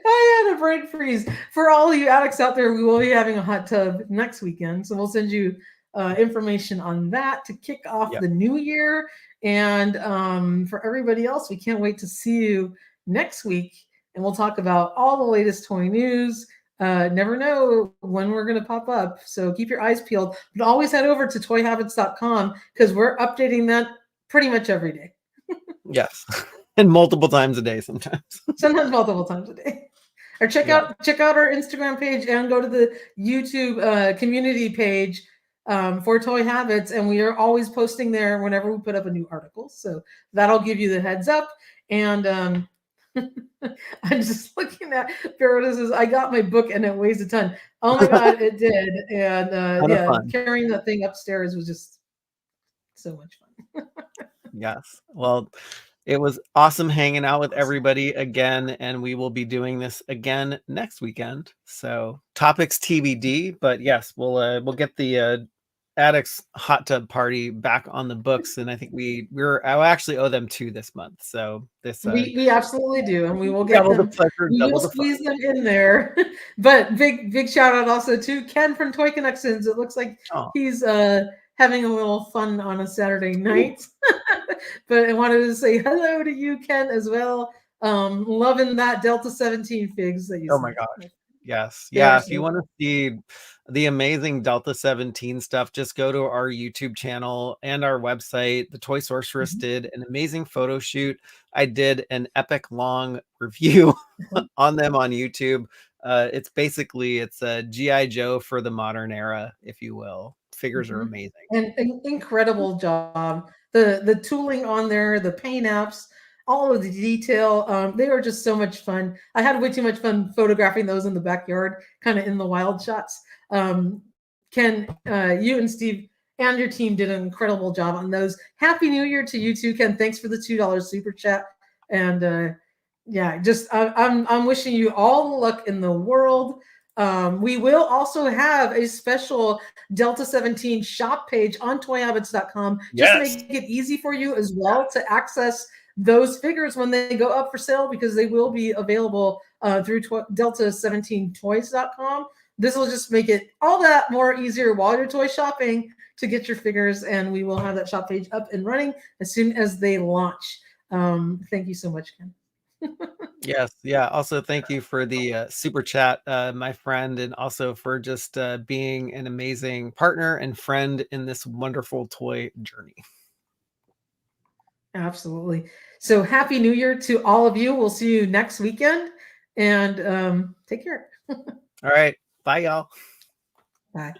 I had a brain freeze. For all you addicts out there, we will be having a hot tub next weekend. So we'll send you information on that to kick off the new year. And for everybody else, we can't wait to see you next week. And we'll talk about all the latest toy news. Never know when we're going to pop up. So keep your eyes peeled. But always head over to toyhabits.com because we're updating that pretty much every day. Yes. And multiple times a day sometimes. Sometimes multiple times a day. Or check out our Instagram page and go to the YouTube community page for Toy Habits, and we are always posting there whenever we put up a new article. So that'll give you the heads up. And I'm just looking at Barretta says, I got my book and it weighs a ton. Oh my God, it did. And carrying that thing upstairs was just so much fun. Yes. Well, it was awesome hanging out with everybody again, and we will be doing this again next weekend. So topics TBD, but yes, we'll get the Addicts hot tub party back on the books, and I think I actually owe them 2 this month. So this we absolutely do, and we will get them. We will squeeze them in there. But big shout out also to Ken from Toy Connections. It looks like he's having a little fun on a Saturday night. But I wanted to say hello to you, Ken, as well. Loving that Delta 17 figs that you Oh my sent. gosh. Yes. They are Yeah. If so you want to see the amazing Delta 17 stuff, just go to our YouTube channel and our website. The Toy Sorceress did an amazing photo shoot. I did an epic long review on them on YouTube. It's a GI Joe for the modern era, if you will. Figures are amazing. And incredible job. The tooling on there, the paint apps, all of the detail. They are just so much fun. I had way too much fun photographing those in the backyard, kind of in the wild shots. Ken, you and Steve and your team did an incredible job on those. Happy New Year to you too, Ken. Thanks for the $2 super chat. And yeah, just I'm wishing you all the luck in the world. We will also have a special Delta 17 shop page on toyhabits.com just to make it easy for you as well to access those figures when they go up for sale, because they will be available through delta17toys.com. This will just make it all that more easier while you're toy shopping to get your figures, and we will have that shop page up and running as soon as they launch. Thank you so much, Ken. Yes. Yeah. Also, thank you for the super chat, my friend, and also for just being an amazing partner and friend in this wonderful toy journey. Absolutely. So happy New Year to all of you. We'll see you next weekend, and take care. All right. Bye, y'all. Bye.